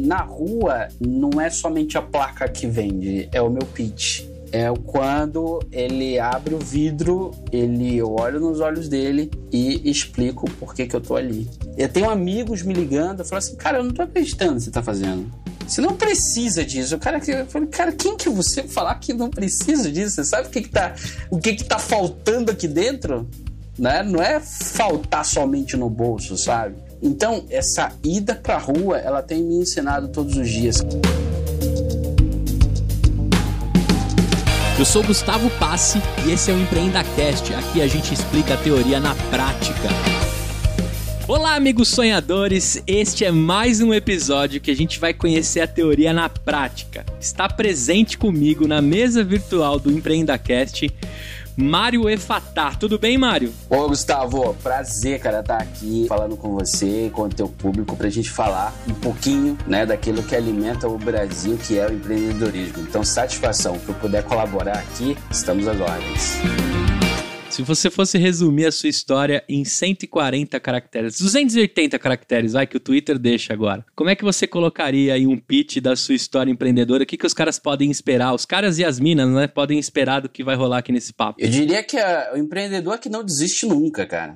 na rua não é somente a placa que vende, é o meu pitch. É quando ele abre o vidro, eu olho nos olhos dele e explico por que eu tô ali. Eu tenho amigos me ligando, eu falo assim, cara, eu não tô acreditando no que você tá fazendo. Você não precisa disso. Eu falei, cara, quem que você falar que não precisa disso? Você sabe o que tá faltando aqui dentro? Né? Não é faltar somente no bolso, sabe? Então, essa ida pra rua, ela tem me ensinado todos os dias. Eu sou Gustavo Passi e esse é o EmpreendaCast. Aqui a gente explica a teoria na prática. Olá, amigos sonhadores! Este é mais um episódio que a gente vai conhecer a teoria na prática. Está presente comigo na mesa virtual do EmpreendaCast, Mário Efatá. Tudo bem, Mário? Ô, Gustavo, prazer, cara, estar aqui falando com você, com o teu público, pra gente falar um pouquinho, né, daquilo que alimenta o Brasil, que é o empreendedorismo. Então, satisfação. Se eu puder colaborar aqui, estamos às ordens. Se você fosse resumir a sua história em 140 caracteres, 280 caracteres, vai, que o Twitter deixa agora. Como é que você colocaria aí um pitch da sua história empreendedora? O que os caras podem esperar? Os caras e as minas, né, podem esperar do que vai rolar aqui nesse papo? Eu diria que o empreendedor que não desiste nunca, cara.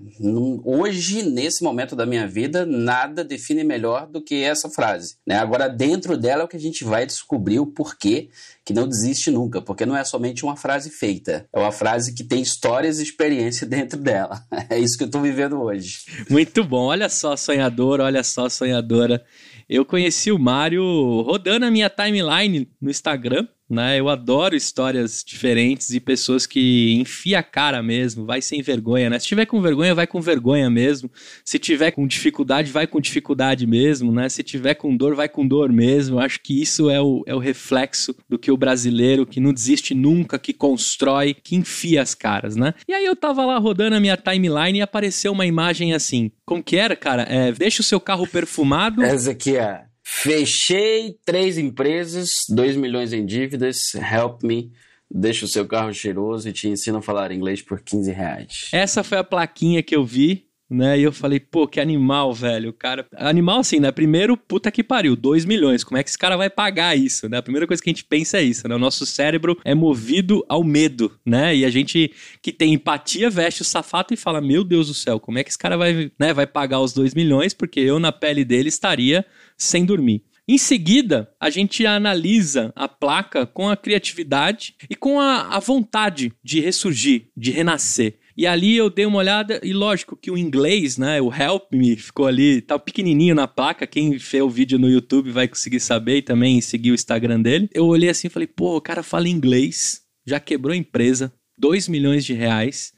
Hoje, nesse momento da minha vida, nada define melhor do que essa frase, né? Agora, dentro dela é o que a gente vai descobrir o porquê que não desiste nunca, porque não é somente uma frase feita, é uma frase que tem histórias e experiência dentro dela. É isso que eu tô vivendo hoje. Muito bom, olha só, sonhador, olha só, sonhadora. Eu conheci o Mário rodando a minha timeline no Instagram, né? Eu adoro histórias diferentes e pessoas que enfiam a cara mesmo, vai sem vergonha, né? Se tiver com vergonha, vai com vergonha mesmo. Se tiver com dificuldade, vai com dificuldade mesmo, né? Se tiver com dor, vai com dor mesmo. Eu acho que isso é o reflexo do que o brasileiro, que não desiste nunca, que constrói, que enfia as caras, né? E aí eu tava lá rodando a minha timeline e apareceu uma imagem assim. Como que era, cara? Deixa o seu carro perfumado. Essa aqui é... Fechei 3 empresas, 2 milhões em dívidas, help me, deixa o seu carro cheiroso e te ensino a falar inglês por R$15. Essa foi a plaquinha que eu vi, né, e eu falei, pô, que animal, velho, o cara... Animal assim, né, primeiro, puta que pariu, 2 milhões, como é que esse cara vai pagar isso, né? A primeira coisa que a gente pensa é isso, né, o nosso cérebro é movido ao medo, né, e a gente que tem empatia veste o sapato e fala, meu Deus do céu, como é que esse cara vai pagar os 2 milhões, porque eu na pele dele estaria sem dormir. Em seguida, a gente analisa a placa com a criatividade e com a vontade de ressurgir, de renascer. E ali eu dei uma olhada e lógico que o inglês, né, o help me ficou ali, tá pequenininho na placa, quem vê o vídeo no YouTube vai conseguir saber e também seguir o Instagram dele. Eu olhei assim e falei, pô, o cara fala inglês, já quebrou a empresa, 2 milhões de reais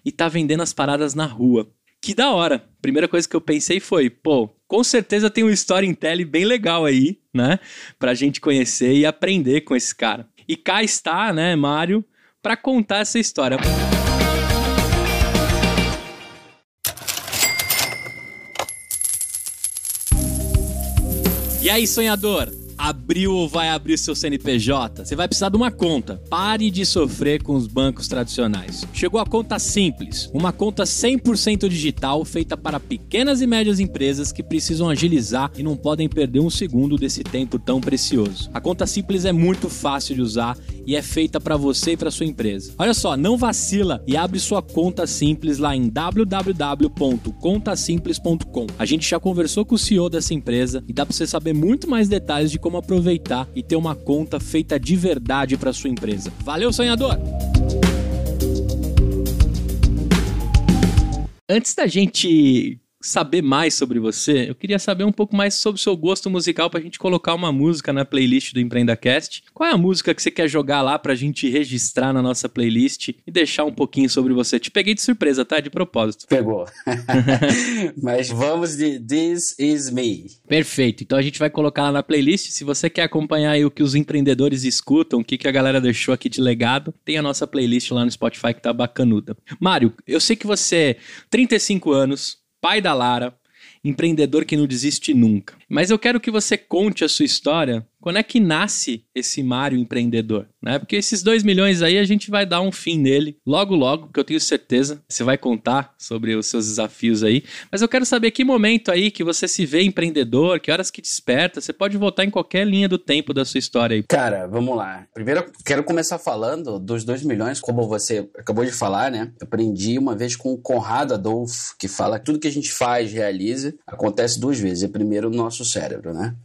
e tá vendendo as paradas na rua. Que da hora. Primeira coisa que eu pensei foi, pô, com certeza tem um storytelling bem legal aí, né? Pra gente conhecer e aprender com esse cara. E cá está, né, Mário, pra contar essa história. E aí, sonhador? Abriu ou vai abrir seu CNPJ? Você vai precisar de uma conta. Pare de sofrer com os bancos tradicionais. Chegou a Conta Simples, uma conta 100% digital feita para pequenas e médias empresas que precisam agilizar e não podem perder um segundo desse tempo tão precioso. A Conta Simples é muito fácil de usar e é feita para você e para sua empresa. Olha só, não vacila e abre sua Conta Simples lá em www.contasimples.com. A gente já conversou com o CEO dessa empresa e dá para você saber muito mais detalhes de como aproveitar e ter uma conta feita de verdade para sua empresa. Valeu, sonhador! Antes da gente saber mais sobre você, eu queria saber um pouco mais sobre o seu gosto musical pra gente colocar uma música na playlist do EmpreendaCast. Qual é a música que você quer jogar lá pra gente registrar na nossa playlist e deixar um pouquinho sobre você? Te peguei de surpresa, tá? De propósito. Pegou. Mas vamos de This Is Me. Perfeito. Então a gente vai colocar lá na playlist. Se você quer acompanhar aí o que os empreendedores escutam, o que a galera deixou aqui de legado, tem a nossa playlist lá no Spotify que tá bacanuda. Mário, eu sei que você é 35 anos, pai da Lara, empreendedor que não desiste nunca. Mas eu quero que você conte a sua história quando é que nasce esse Mário empreendedor, né? Porque esses 2 milhões aí a gente vai dar um fim nele logo, logo, porque eu tenho certeza, você vai contar sobre os seus desafios aí. Mas eu quero saber que momento aí que você se vê empreendedor, que horas que desperta, você pode voltar em qualquer linha do tempo da sua história aí. Cara, vamos lá. Primeiro, eu quero começar falando dos 2 milhões, como você acabou de falar, né? Eu aprendi uma vez com o Conrado Adolfo, que fala que tudo que a gente faz, realiza, acontece 2 vezes. É primeiro no nosso cérebro, né?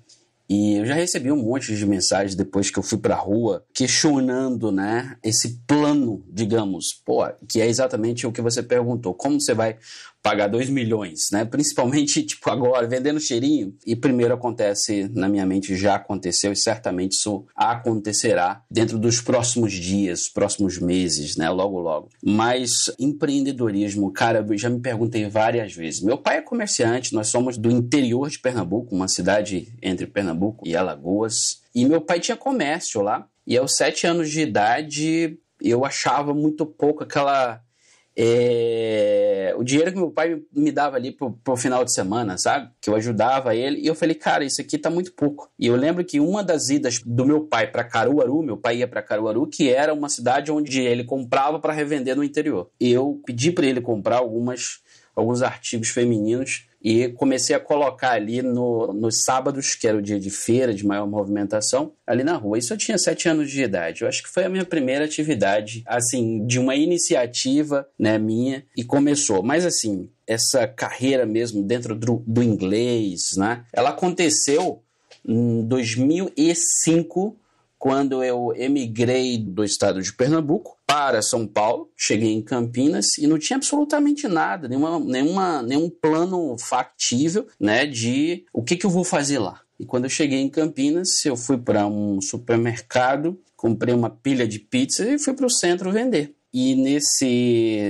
E eu já recebi um monte de mensagens depois que eu fui pra rua questionando, né, esse plano, digamos, que é exatamente o que você perguntou. Como você vai pagar 2 milhões, né? Principalmente, tipo, agora, vendendo cheirinho. E primeiro acontece, na minha mente, já aconteceu e certamente isso acontecerá dentro dos próximos dias, próximos meses, né? Logo, logo. Mas empreendedorismo, cara, eu já me perguntei várias vezes. Meu pai é comerciante, nós somos do interior de Pernambuco, uma cidade entre Pernambuco e Alagoas. E meu pai tinha comércio lá. E aos 7 anos de idade, eu achava muito pouco aquela... o dinheiro que meu pai me dava ali pro final de semana, sabe? Que eu ajudava ele. E eu falei, cara, isso aqui tá muito pouco. E eu lembro que uma das idas do meu pai pra Caruaru, meu pai ia pra Caruaru, que era uma cidade onde ele comprava para revender no interior. Eu pedi para ele comprar alguns artigos femininos e comecei a colocar ali nos sábados, que era o dia de feira, de maior movimentação, ali na rua. Isso eu tinha 7 anos de idade. Eu acho que foi a minha primeira atividade, assim, de uma iniciativa, né, minha, e começou. Mas, assim, essa carreira mesmo dentro do inglês, né, ela aconteceu em 2005, quando eu emigrei do estado de Pernambuco para São Paulo, cheguei em Campinas e não tinha absolutamente nada, nenhum plano factível, né, de o que eu vou fazer lá. E quando eu cheguei em Campinas, eu fui para um supermercado, comprei uma pilha de pizza e fui para o centro vender. E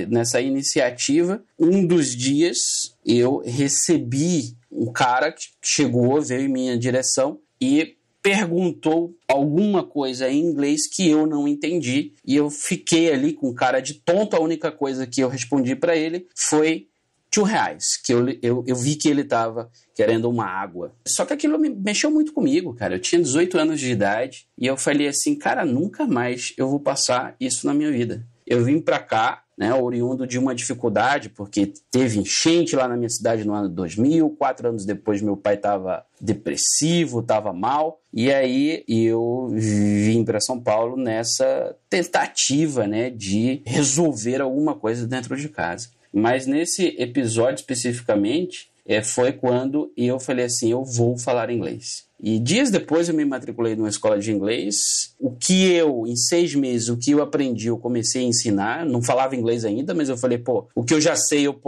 nessa iniciativa, um dos dias, eu recebi um cara que chegou, veio em minha direção e perguntou alguma coisa em inglês que eu não entendi e eu fiquei ali com cara de tonto. A única coisa que eu respondi para ele foi R$2, que eu vi que ele estava querendo uma água. Só que aquilo mexeu muito comigo, cara. Eu tinha 18 anos de idade e eu falei assim, cara, nunca mais eu vou passar isso na minha vida. Eu vim para cá, né, oriundo de uma dificuldade, porque teve enchente lá na minha cidade no ano 2000, 4 anos depois meu pai estava depressivo, estava mal, e aí eu vim para São Paulo nessa tentativa, né, de resolver alguma coisa dentro de casa. Mas nesse episódio especificamente, foi quando eu falei assim, eu vou falar inglês. E dias depois eu me matriculei numa escola de inglês. Em 6 meses, o que eu aprendi, eu comecei a ensinar. Não falava inglês ainda, mas eu falei, o que eu já sei, eu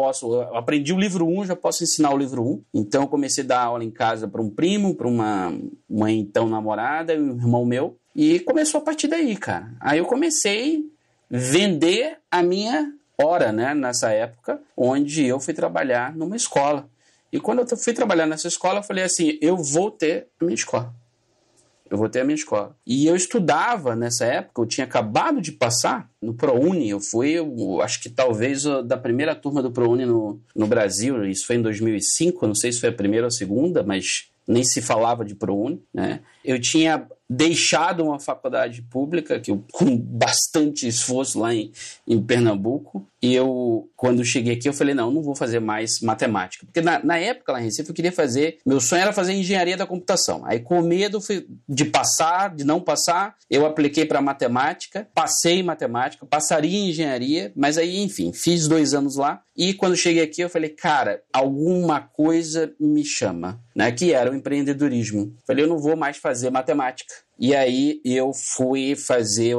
aprendi o livro 1, já posso ensinar o livro 1. Então eu comecei a dar aula em casa para um primo, para uma então namorada e um irmão meu. E começou a partir daí, cara. Aí eu comecei a vender a minha hora, né, nessa época, onde eu fui trabalhar numa escola. E quando eu fui trabalhar nessa escola, eu falei assim, eu vou ter a minha escola. Eu vou ter a minha escola. E eu estudava nessa época, eu tinha acabado de passar no ProUni. Acho que talvez da primeira turma do ProUni no Brasil. Isso foi em 2005, eu não sei se foi a primeira ou a segunda, mas nem se falava de ProUni, né? Eu tinha deixado uma faculdade pública, que eu, com bastante esforço lá em Pernambuco, e quando cheguei aqui, eu falei, não vou fazer mais matemática. Porque na época, lá em Recife, meu sonho era fazer engenharia da computação. Aí, com medo de não passar, eu apliquei para matemática, passei em matemática, passaria em engenharia, mas aí, enfim, fiz 2 anos lá, e quando cheguei aqui, eu falei, cara, alguma coisa me chama, né? Que era o empreendedorismo. Falei, eu não vou mais fazer matemática. E aí eu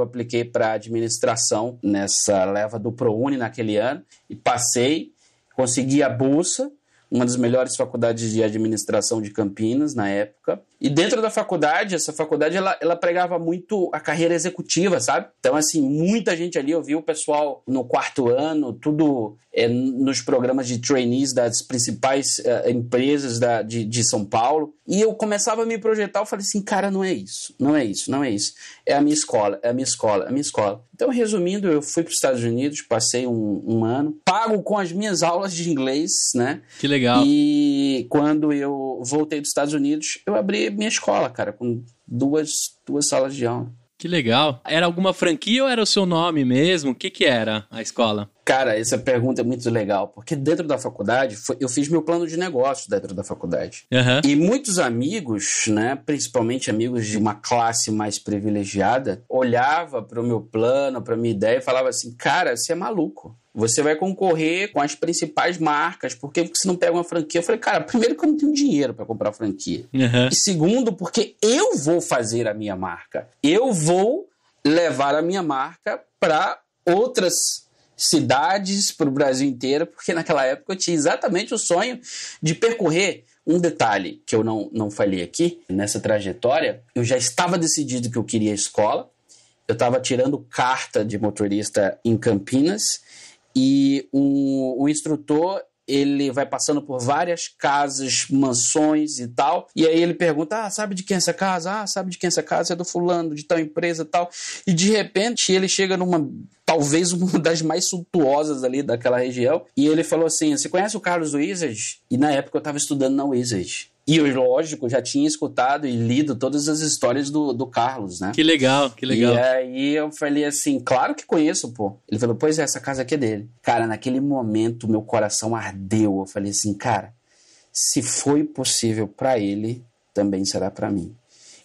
apliquei para administração nessa leva do ProUni naquele ano e passei, consegui a bolsa, uma das melhores faculdades de administração de Campinas na época. E dentro da faculdade, essa faculdade, ela pregava muito a carreira executiva, sabe? Então, assim, muita gente ali, eu vi o pessoal no 4º ano, tudo nos programas de trainees das principais empresas de São Paulo. E eu começava a me projetar, eu falei assim, cara, não é isso. É a minha escola, é a minha escola, é a minha escola. Então, resumindo, eu fui para os Estados Unidos, passei um ano, pago com as minhas aulas de inglês, né? Que legal. E quando eu voltei dos Estados Unidos, eu abri minha escola, cara, com duas salas de aula. Que legal. Era alguma franquia ou era o seu nome mesmo? O que era a escola? Cara, essa pergunta é muito legal, porque dentro da faculdade, eu fiz meu plano de negócio dentro da faculdade. Uhum. E muitos amigos, né, principalmente amigos de uma classe mais privilegiada, olhava para o meu plano, para minha ideia e falava assim, cara, você é maluco. Você vai concorrer com as principais marcas, por que você não pega uma franquia? Eu falei, cara, primeiro que eu não tenho dinheiro para comprar franquia. Uhum. E segundo, porque eu vou fazer a minha marca. Eu vou levar a minha marca para outras cidades, para o Brasil inteiro, porque naquela época eu tinha exatamente o sonho de percorrer. Um detalhe que eu não falei aqui, nessa trajetória, eu já estava decidido que eu queria a escola, eu estava tirando carta de motorista em Campinas, e o instrutor, ele vai passando por várias casas, mansões e tal, e aí ele pergunta, sabe de quem é essa casa? Sabe de quem é essa casa? É do fulano, de tal empresa e tal. E de repente ele chega talvez uma das mais suntuosas ali daquela região, e ele falou assim, você conhece o Carlos Wizard? E na época eu estava estudando na Wizard. E eu, lógico, já tinha escutado e lido todas as histórias do Carlos, né? Que legal, que legal. E aí eu falei assim, claro que conheço, pô. Ele falou, pois é, essa casa aqui é dele. Cara, naquele momento meu coração ardeu. Eu falei assim, cara, se foi possível pra ele, também será pra mim.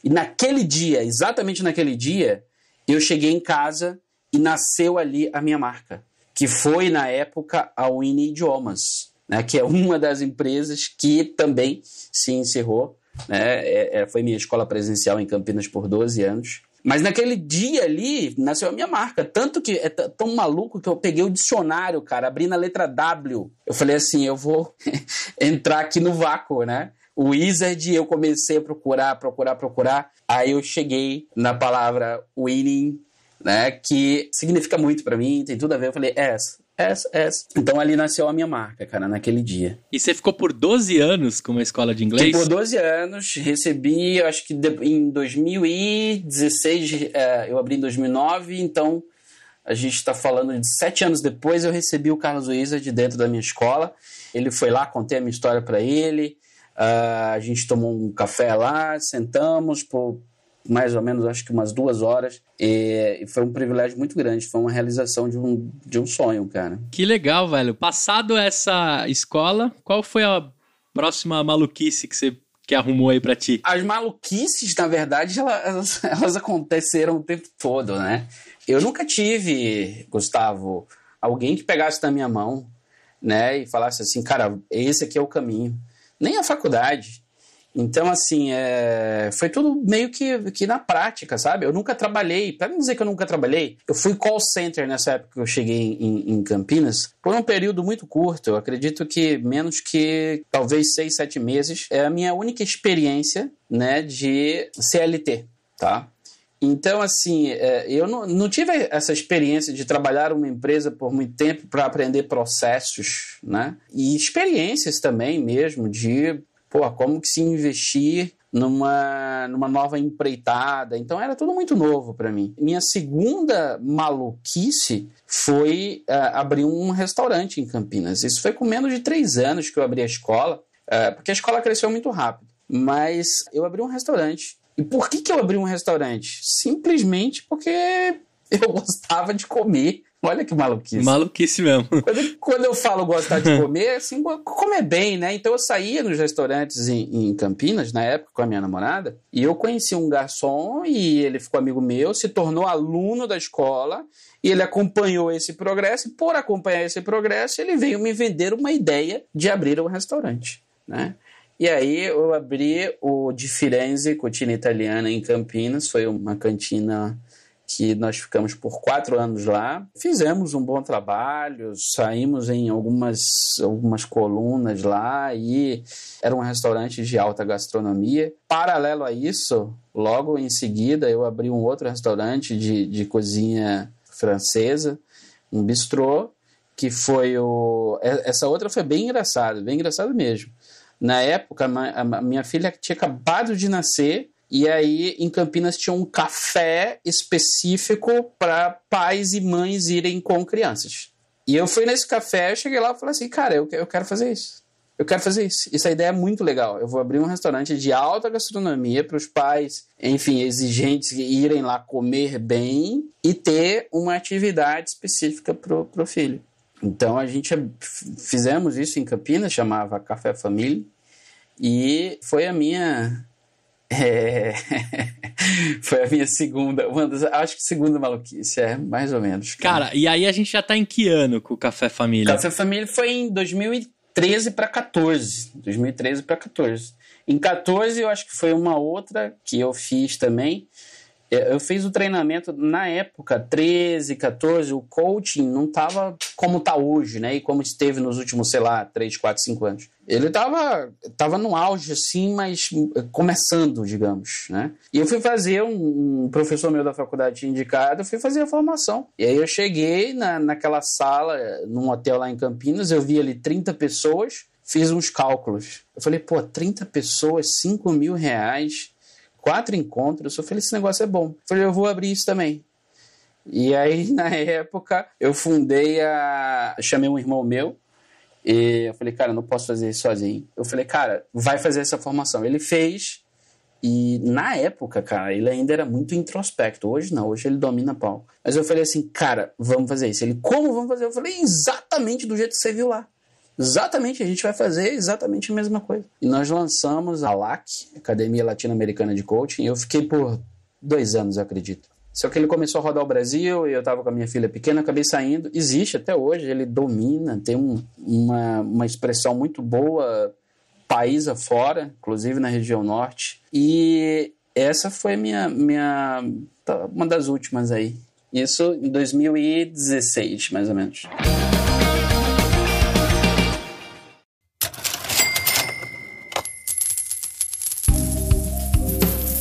E naquele dia, exatamente naquele dia, eu cheguei em casa e nasceu ali a minha marca. Que foi, na época, a Winnie Idiomas. Né, que é uma das empresas que também se encerrou, né, foi minha escola presencial em Campinas por 12 anos. Mas naquele dia ali, nasceu a minha marca. Tanto que é tão maluco que eu peguei o dicionário, cara, abri na letra W. Eu falei assim, eu vou entrar aqui no vácuo, né? O Wizard, eu comecei a procurar. Aí eu cheguei na palavra winning, né, que significa muito pra mim, tem tudo a ver. Eu falei, essa. Então ali nasceu a minha marca, cara, naquele dia. E você ficou por 12 anos com uma escola de inglês? Fiquei por 12 anos, recebi, acho que em 2016, eu abri em 2009, então a gente está falando de 7 anos depois, eu recebi o Carlos Wizard dentro da minha escola. Ele foi lá, contei a minha história para ele, a gente tomou um café lá, sentamos por mais ou menos, acho que umas 2 horas, e foi um privilégio muito grande, foi uma realização de um sonho, cara. Que legal, velho. Passado essa escola, qual foi a próxima maluquice que você arrumou aí pra ti? As maluquices, na verdade, elas aconteceram o tempo todo, né? Eu nunca tive, Gustavo, alguém que pegasse na minha mão, né, e falasse assim, cara, esse aqui é o caminho. Nem a faculdade. Então, assim, foi tudo meio que na prática, sabe? Eu nunca trabalhei, para não dizer que eu nunca trabalhei, eu fui call center nessa época que eu cheguei em Campinas, por um período muito curto, eu acredito que menos que talvez 6, 7 meses, é a minha única experiência, né, de CLT, tá? Então, assim, eu não tive essa experiência de trabalhar numa empresa por muito tempo para aprender processos, né? E experiências também mesmo de... como que se investir numa nova empreitada. Então, era tudo muito novo para mim. Minha segunda maluquice foi abrir um restaurante em Campinas. Isso foi com menos de 3 anos que eu abri a escola, porque a escola cresceu muito rápido. Mas eu abri um restaurante. E por que eu abri um restaurante? Simplesmente porque eu gostava de comer. Olha que maluquice. Maluquice mesmo. Quando eu falo gostar de comer, assim, comer bem, né? Então eu saía nos restaurantes em Campinas, na época, com a minha namorada, e eu conheci um garçom e ele ficou amigo meu, se tornou aluno da escola, e ele acompanhou esse progresso, e por acompanhar esse progresso, ele veio me vender uma ideia de abrir um restaurante, né? E aí eu abri o Di Firenze, Cucina Italiana, em Campinas, foi uma cantina que nós ficamos por 4 anos lá. Fizemos um bom trabalho, saímos em algumas colunas lá e era um restaurante de alta gastronomia. Paralelo a isso, logo em seguida, eu abri um outro restaurante de cozinha francesa, um bistrô, que foi essa outra foi bem engraçado mesmo. Na época, a minha filha tinha acabado de nascer. E aí, em Campinas, tinha um café específico para pais e mães irem com crianças. E eu fui nesse café, eu cheguei lá e falei assim, cara, eu quero fazer isso. eu quero fazer isso. Essa ideia é muito legal. Eu vou abrir um restaurante de alta gastronomia para os pais, enfim, exigentes, irem lá comer bem e ter uma atividade específica pro filho. Então, a gente fizemos isso em Campinas, chamava Café Família, e foi a minha... foi a minha segunda, acho que segunda maluquice, mais ou menos. Cara, e aí a gente já tá em que ano com o Café Família? Café Família foi em 2013 para 14. 2013 para 14. Em 14 eu acho que foi uma outra que eu fiz também. Eu fiz o treinamento na época, 13, 14, o coaching não estava como está hoje, né? E como esteve nos últimos, 3, 4, 5 anos. Ele tava no auge, assim, mas começando, digamos, né? E eu fui fazer, um professor meu da faculdade tinha indicado, eu fui fazer a formação. E aí eu cheguei naquela sala, num hotel lá em Campinas, eu vi ali 30 pessoas, fiz uns cálculos. Eu falei, 30 pessoas, R$5.000... 4 encontros, eu falei, esse negócio é bom. Eu falei, eu vou abrir isso também. E aí, na época, eu chamei um irmão meu, e eu falei, cara, não posso fazer isso sozinho. Eu falei, cara, vai fazer essa formação. Ele fez, e na época, cara, ele ainda era muito introspecto. Hoje não, hoje ele domina pau. Mas eu falei assim, cara, vamos fazer isso. Ele, como vamos fazer? Eu falei, exatamente do jeito que você viu lá. Exatamente, a gente vai fazer exatamente a mesma coisa. E nós lançamos a LAC, Academia Latino-Americana de Coaching, e eu fiquei por 2 anos, eu acredito. Só que ele começou a rodar o Brasil, e eu estava com a minha filha pequena, acabei saindo. Existe até hoje, ele domina, tem uma expressão muito boa, país afora, inclusive na região norte. E essa foi uma das últimas aí. Isso em 2016, mais ou menos.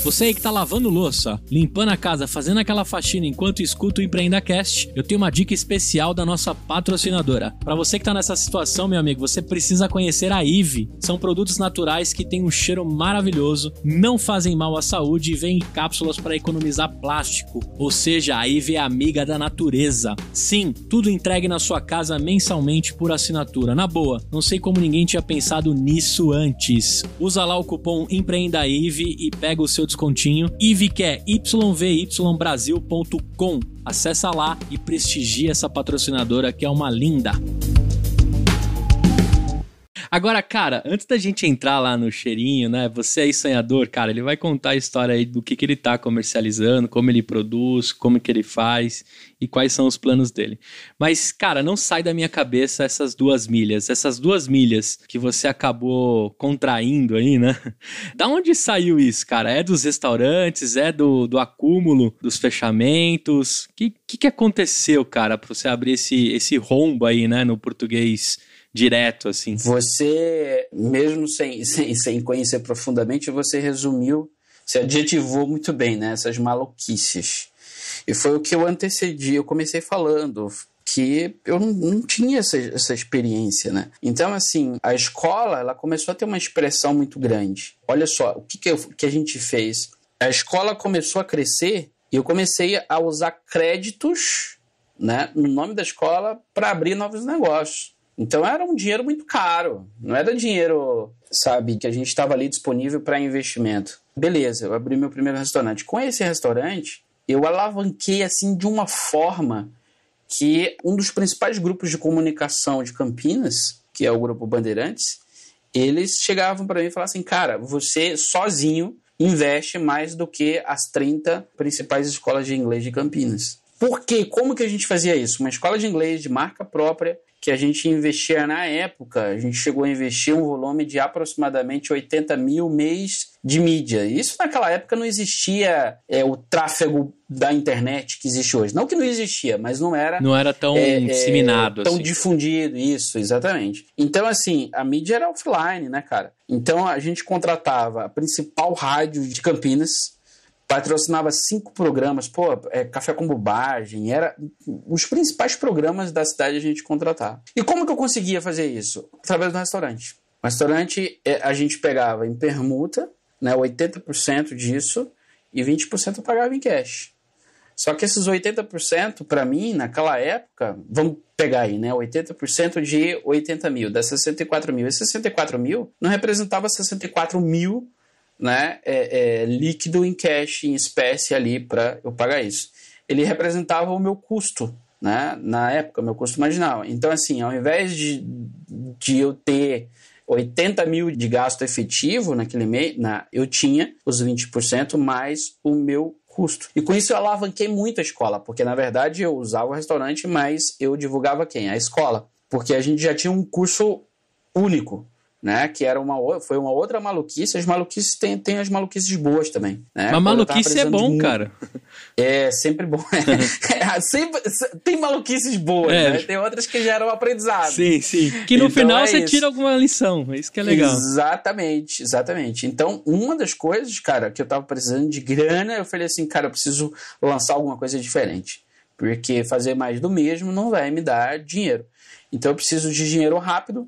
Você aí que tá lavando louça, limpando a casa, fazendo aquela faxina enquanto escuta o EmpreendaCast, eu tenho uma dica especial da nossa patrocinadora. Pra você que tá nessa situação, meu amigo, você precisa conhecer a Ive. São produtos naturais que têm um cheiro maravilhoso, não fazem mal à saúde e vêm em cápsulas para economizar plástico. Ou seja, a Ive é amiga da natureza. Sim, tudo entregue na sua casa mensalmente por assinatura. Na boa, não sei como ninguém tinha pensado nisso antes. Usa lá o cupom EmpreendaIve e pega o seu descontinho. Ive, que é yvybrasil.com. Acessa lá e prestigia essa patrocinadora que é uma linda. Agora, cara, antes da gente entrar lá no cheirinho, né? Você aí sonhador, cara, ele vai contar a história aí do que ele tá comercializando, como ele produz, como que ele faz e quais são os planos dele. Mas, cara, não sai da minha cabeça essas 2 milhas. Essas 2 milhas que você acabou contraindo aí, né? Da onde saiu isso, cara? É dos restaurantes? É do acúmulo dos fechamentos? O que aconteceu, cara, pra você abrir esse rombo aí, né? No português direto, assim. Você, mesmo sem conhecer profundamente, você resumiu, você adjetivou muito bem, né? Essas maluquices. E foi o que eu antecedi, eu comecei falando, que eu não tinha essa experiência, né? Então, assim, a escola, ela começou a ter uma expressão muito grande. Olha só, o que a gente fez? A escola começou a crescer e eu comecei a usar créditos, né, no nome da escola para abrir novos negócios. Então era um dinheiro muito caro, não era dinheiro, sabe, que a gente estava ali disponível para investimento. Beleza, eu abri meu primeiro restaurante. Com esse restaurante, eu alavanquei assim de uma forma que um dos principais grupos de comunicação de Campinas, que é o Grupo Bandeirantes, eles chegavam para mim e falavam assim, cara, você sozinho investe mais do que as 30 principais escolas de inglês de Campinas. Por quê? Como que a gente fazia isso? Uma escola de inglês de marca própria, que a gente investia na época, a gente chegou a investir um volume de aproximadamente 80 mil mês de mídia. Isso naquela época não existia o tráfego da internet que existe hoje. Não que não existia, mas não era tão disseminado, tão assim. Difundido, isso, exatamente. Então, assim, a mídia era offline, né, cara? Então, a gente contratava a principal rádio de Campinas, patrocinava 5 programas, Café com Bobagem, era os principais programas da cidade a gente contratava. E como que eu conseguia fazer isso? Através do restaurante. O restaurante a gente pegava em permuta, né, 80% disso, e 20% eu pagava em cash. Só que esses 80%, para mim, naquela época, vamos pegar aí, né? 80% de 80 mil, dá 64 mil. E 64 mil não representava 64 mil, né, líquido em cash, em espécie ali para eu pagar isso. Ele representava o meu custo, né? Na época, o meu custo marginal. Então, assim, ao invés de eu ter 80 mil de gasto efetivo naquele mês, eu tinha os 20% mais o meu custo. E com isso eu alavanquei muito a escola, porque na verdade eu usava o restaurante, mas eu divulgava quem? A escola. Porque a gente já tinha um curso único, né? Que era foi uma outra maluquice. As maluquices têm as maluquices boas também, né? Mas maluquice é bom, cara. É sempre bom. Tem maluquices boas, né? Tem outras que geram aprendizado. Sim. Que no final você tira alguma lição. É isso que é legal. Exatamente. Então, uma das coisas, cara, que eu tava precisando de grana, eu falei assim, cara, eu preciso lançar alguma coisa diferente. Porque fazer mais do mesmo não vai me dar dinheiro. Então, eu preciso de dinheiro rápido.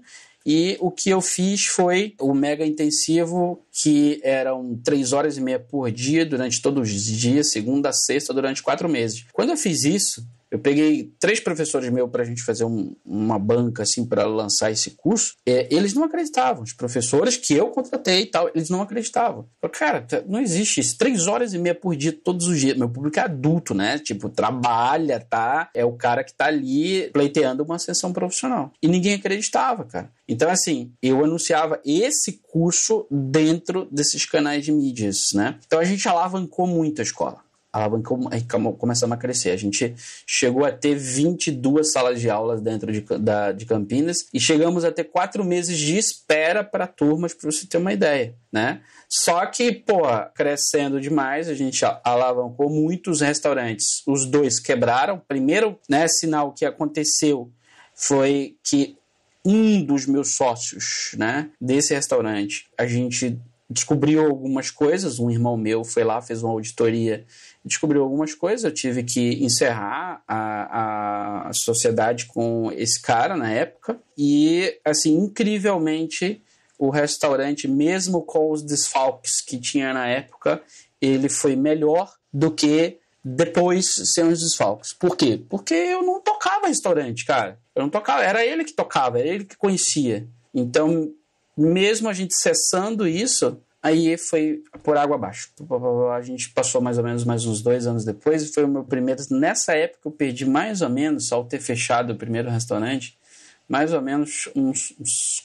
E o que eu fiz foi o mega intensivo, que eram 3 horas e meia por dia, durante todos os dias, segunda a sexta, durante 4 meses. Quando eu fiz isso, eu peguei 3 professores meus para a gente fazer uma banca assim, para lançar esse curso. Eles não acreditavam. Os professores que eu contratei e tal, eles não acreditavam. Eu falei, cara, não existe isso. 3 horas e meia por dia, todos os dias. Meu público é adulto, né? Tipo, trabalha, tá? É o cara que tá ali pleiteando uma ascensão profissional. E ninguém acreditava, cara. Então, assim, eu anunciava esse curso dentro desses canais de mídias, né? Então, a gente alavancou muito a escola. Aí começamos a crescer. A gente chegou a ter 22 salas de aulas dentro de Campinas e chegamos a ter 4 meses de espera para turmas, para você ter uma ideia, né? Só que, crescendo demais, a gente alavancou muitos restaurantes. Os 2 quebraram. Primeiro, né, sinal que aconteceu foi que um dos meus sócios, né, desse restaurante, a gente descobriu algumas coisas. Um irmão meu foi lá, fez uma auditoria, descobriu algumas coisas. Eu tive que encerrar a sociedade com esse cara na época. E, assim, incrivelmente, o restaurante, mesmo com os desfalques que tinha na época, ele foi melhor do que depois sem os desfalques. Por quê? Porque eu não tocava restaurante, cara. Eu não tocava, era ele que tocava, era ele que conhecia. Então, mesmo a gente cessando isso, aí foi por água abaixo. A gente passou mais ou menos mais uns 2 anos depois e foi o meu primeiro... Nessa época eu perdi mais ou menos, ao ter fechado o primeiro restaurante, mais ou menos uns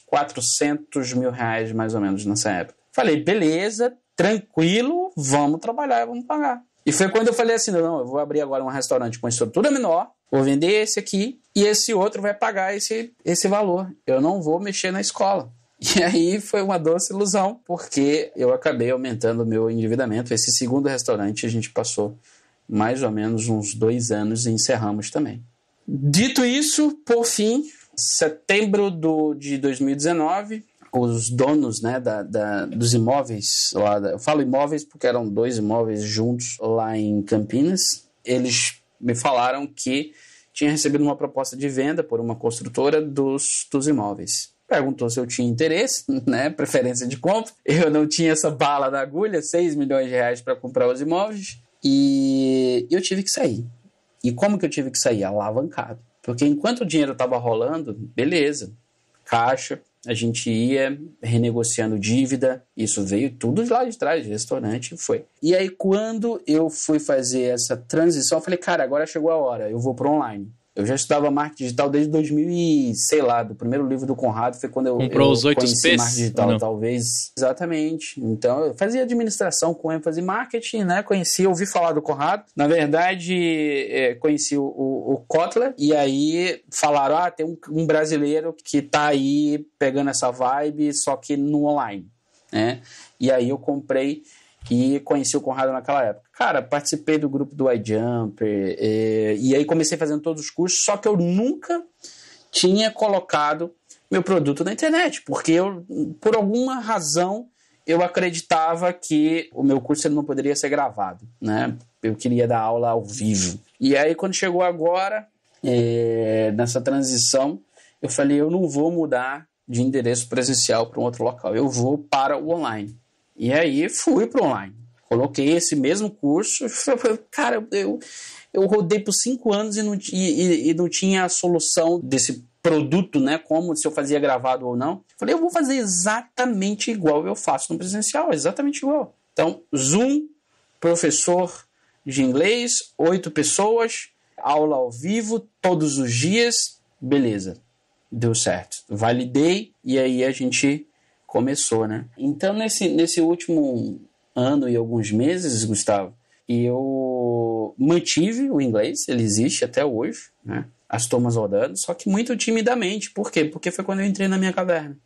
400 mil reais, mais ou menos, nessa época. Falei, beleza, tranquilo, vamos trabalhar, vamos pagar. E foi quando eu falei assim, não, eu vou abrir agora um restaurante com estrutura menor, vou vender esse aqui e esse outro vai pagar esse valor. Eu não vou mexer na escola. E aí foi uma doce ilusão, porque eu acabei aumentando o meu endividamento. Esse segundo restaurante a gente passou mais ou menos uns 2 anos e encerramos também. Dito isso, por fim, setembro de 2019, os donos, né, dos imóveis, eu falo imóveis porque eram 2 imóveis juntos lá em Campinas, eles me falaram que tinha recebido uma proposta de venda por uma construtora dos imóveis. Perguntou se eu tinha interesse, né, preferência de compra. Eu não tinha essa bala na agulha, 6 milhões de reais para comprar os imóveis, e eu tive que sair. E como que eu tive que sair? Alavancado. Porque enquanto o dinheiro estava rolando, beleza, caixa, a gente ia renegociando dívida, isso veio tudo de lá de trás, de restaurante, foi. E aí quando eu fui fazer essa transição, eu falei, cara, agora chegou a hora, eu vou para online. Eu já estudava marketing digital desde 2000 e, sei lá, do primeiro livro do Conrado foi quando eu conheci marketing digital, talvez. Exatamente. Então, eu fazia administração com ênfase em marketing, né? Ouvi falar do Conrado. Na verdade, conheci o Kotler e aí falaram, tem um brasileiro que tá aí pegando essa vibe, só que no online, né? E aí eu comprei e conheci o Conrado naquela época. Cara, participei do grupo do iJumper, e aí comecei fazendo todos os cursos, só que eu nunca tinha colocado meu produto na internet, porque por alguma razão, eu acreditava que o meu curso ele não poderia ser gravado, né? Eu queria dar aula ao vivo. E aí, quando chegou agora, nessa transição, eu falei, eu não vou mudar de endereço presencial para um outro local, eu vou para o online. E aí fui para o online. Coloquei esse mesmo curso. Cara, eu rodei por 5 anos e não tinha a solução desse produto, né? Como se eu fazia gravado ou não. Falei, eu vou fazer exatamente igual eu faço no presencial, exatamente igual. Então, Zoom, professor de inglês, 8 pessoas, aula ao vivo, todos os dias, beleza, deu certo. Validei e aí a gente começou, né? Então, nesse último ano e alguns meses, Gustavo, eu mantive o inglês, ele existe até hoje, né? As turmas rodando, só que muito timidamente. Por quê? Porque foi quando eu entrei na minha caverna.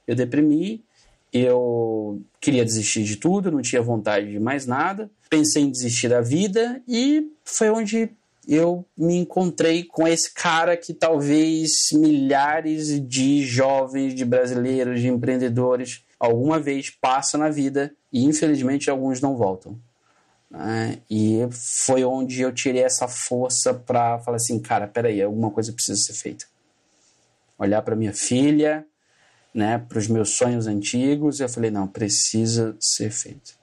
Eu deprimi, eu queria desistir de tudo, não tinha vontade de mais nada, pensei em desistir da vida e foi onde eu me encontrei com esse cara que talvez milhares de jovens, de brasileiros, de empreendedores alguma vez passam na vida e infelizmente alguns não voltam. E foi onde eu tirei essa força para falar assim, cara, peraí, alguma coisa precisa ser feita. Olhar para minha filha, né, para os meus sonhos antigos, e eu falei, não, precisa ser feito.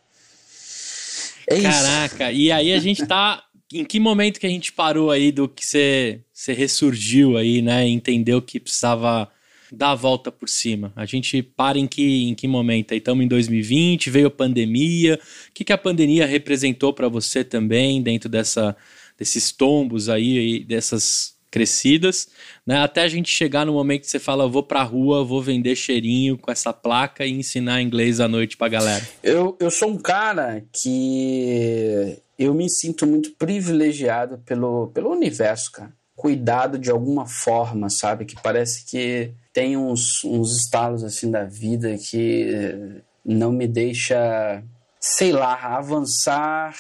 É Caraca, isso. E aí a gente tá... Em que momento que a gente parou aí do que você ressurgiu aí, né, e entendeu que precisava dar a volta por cima? A gente para em que momento? Aí estamos em 2020, veio a pandemia. O que a pandemia representou para você também dentro desses tombos aí, dessas crescidas, né? Até a gente chegar no momento que você fala, eu vou pra rua, vou vender cheirinho com essa placa e ensinar inglês à noite pra galera. Eu sou um cara que eu me sinto muito privilegiado pelo universo, cara. Cuidado de alguma forma, sabe? Que parece que tem uns estalos assim da vida que não me deixa, sei lá, avançar.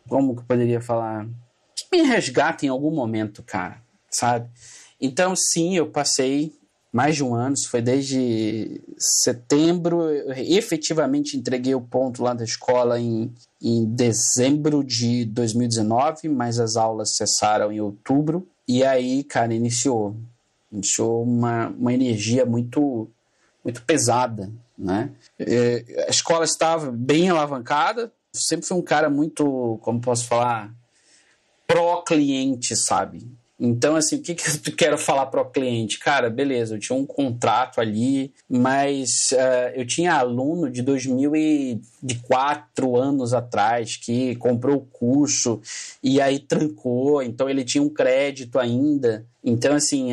Como que eu poderia falar? Que me resgata em algum momento, cara, sabe? Então, sim, eu passei mais de um ano, isso foi desde setembro, eu efetivamente entreguei o ponto lá da escola em dezembro de 2019, mas as aulas cessaram em outubro, e aí, cara, iniciou uma energia muito, muito pesada, né? A escola estava bem alavancada, sempre fui um cara muito, como posso falar, pró-cliente, sabe? Então, assim, o que eu quero falar para o cliente? Cara, beleza, eu tinha um contrato ali, mas eu tinha aluno de 2004 anos atrás que comprou o curso e aí trancou, então ele tinha um crédito ainda. Então, assim,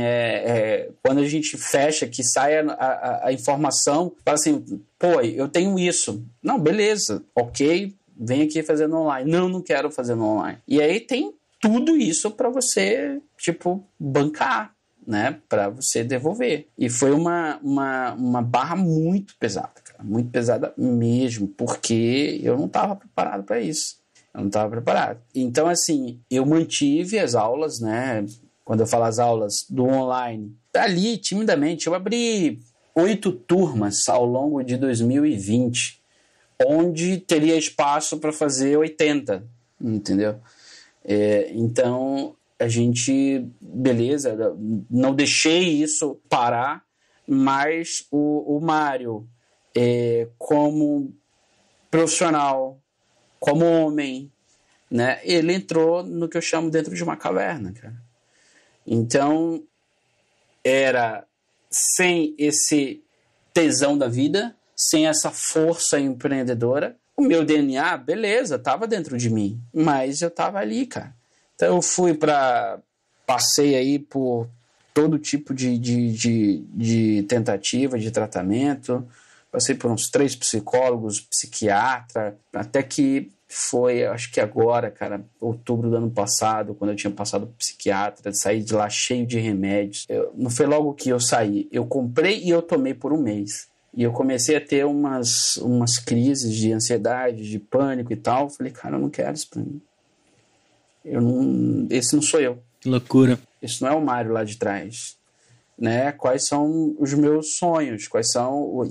quando a gente fecha, que sai a informação, fala assim, pô, eu tenho isso. Não, beleza, ok, vem aqui fazendo online. Não quero fazer no online. E aí tem tudo isso para você, tipo, bancar, né? Para você devolver. E foi uma barra muito pesada, cara. Muito pesada mesmo, porque eu não estava preparado para isso. Eu não estava preparado. Então, assim, eu mantive as aulas, né? Quando eu falo as aulas do online, ali, timidamente, eu abri 8 turmas ao longo de 2020, onde teria espaço para fazer 80, entendeu? Então, a gente, beleza, não deixei isso parar, mas o Mário, como profissional, como homem, né, ele entrou no que eu chamo dentro de uma caverna, cara. Então, era sem esse tesão da vida, sem essa força empreendedora. O meu DNA, beleza, estava dentro de mim, mas eu estava ali, cara. Então eu passei aí por todo tipo de tentativa de tratamento, passei por uns 3 psicólogos, psiquiatra, até que foi, acho que agora, cara, outubro do ano passado, quando eu tinha passado por psiquiatra, saí de lá cheio de remédios. Não foi logo que eu saí, eu comprei e eu tomei por um mês. E eu comecei a ter umas crises de ansiedade, de pânico e tal. Falei, cara, eu não quero isso pra mim. Esse não sou eu. Que loucura. Esse não é o Mário lá de trás. Né? Quais são os meus sonhos?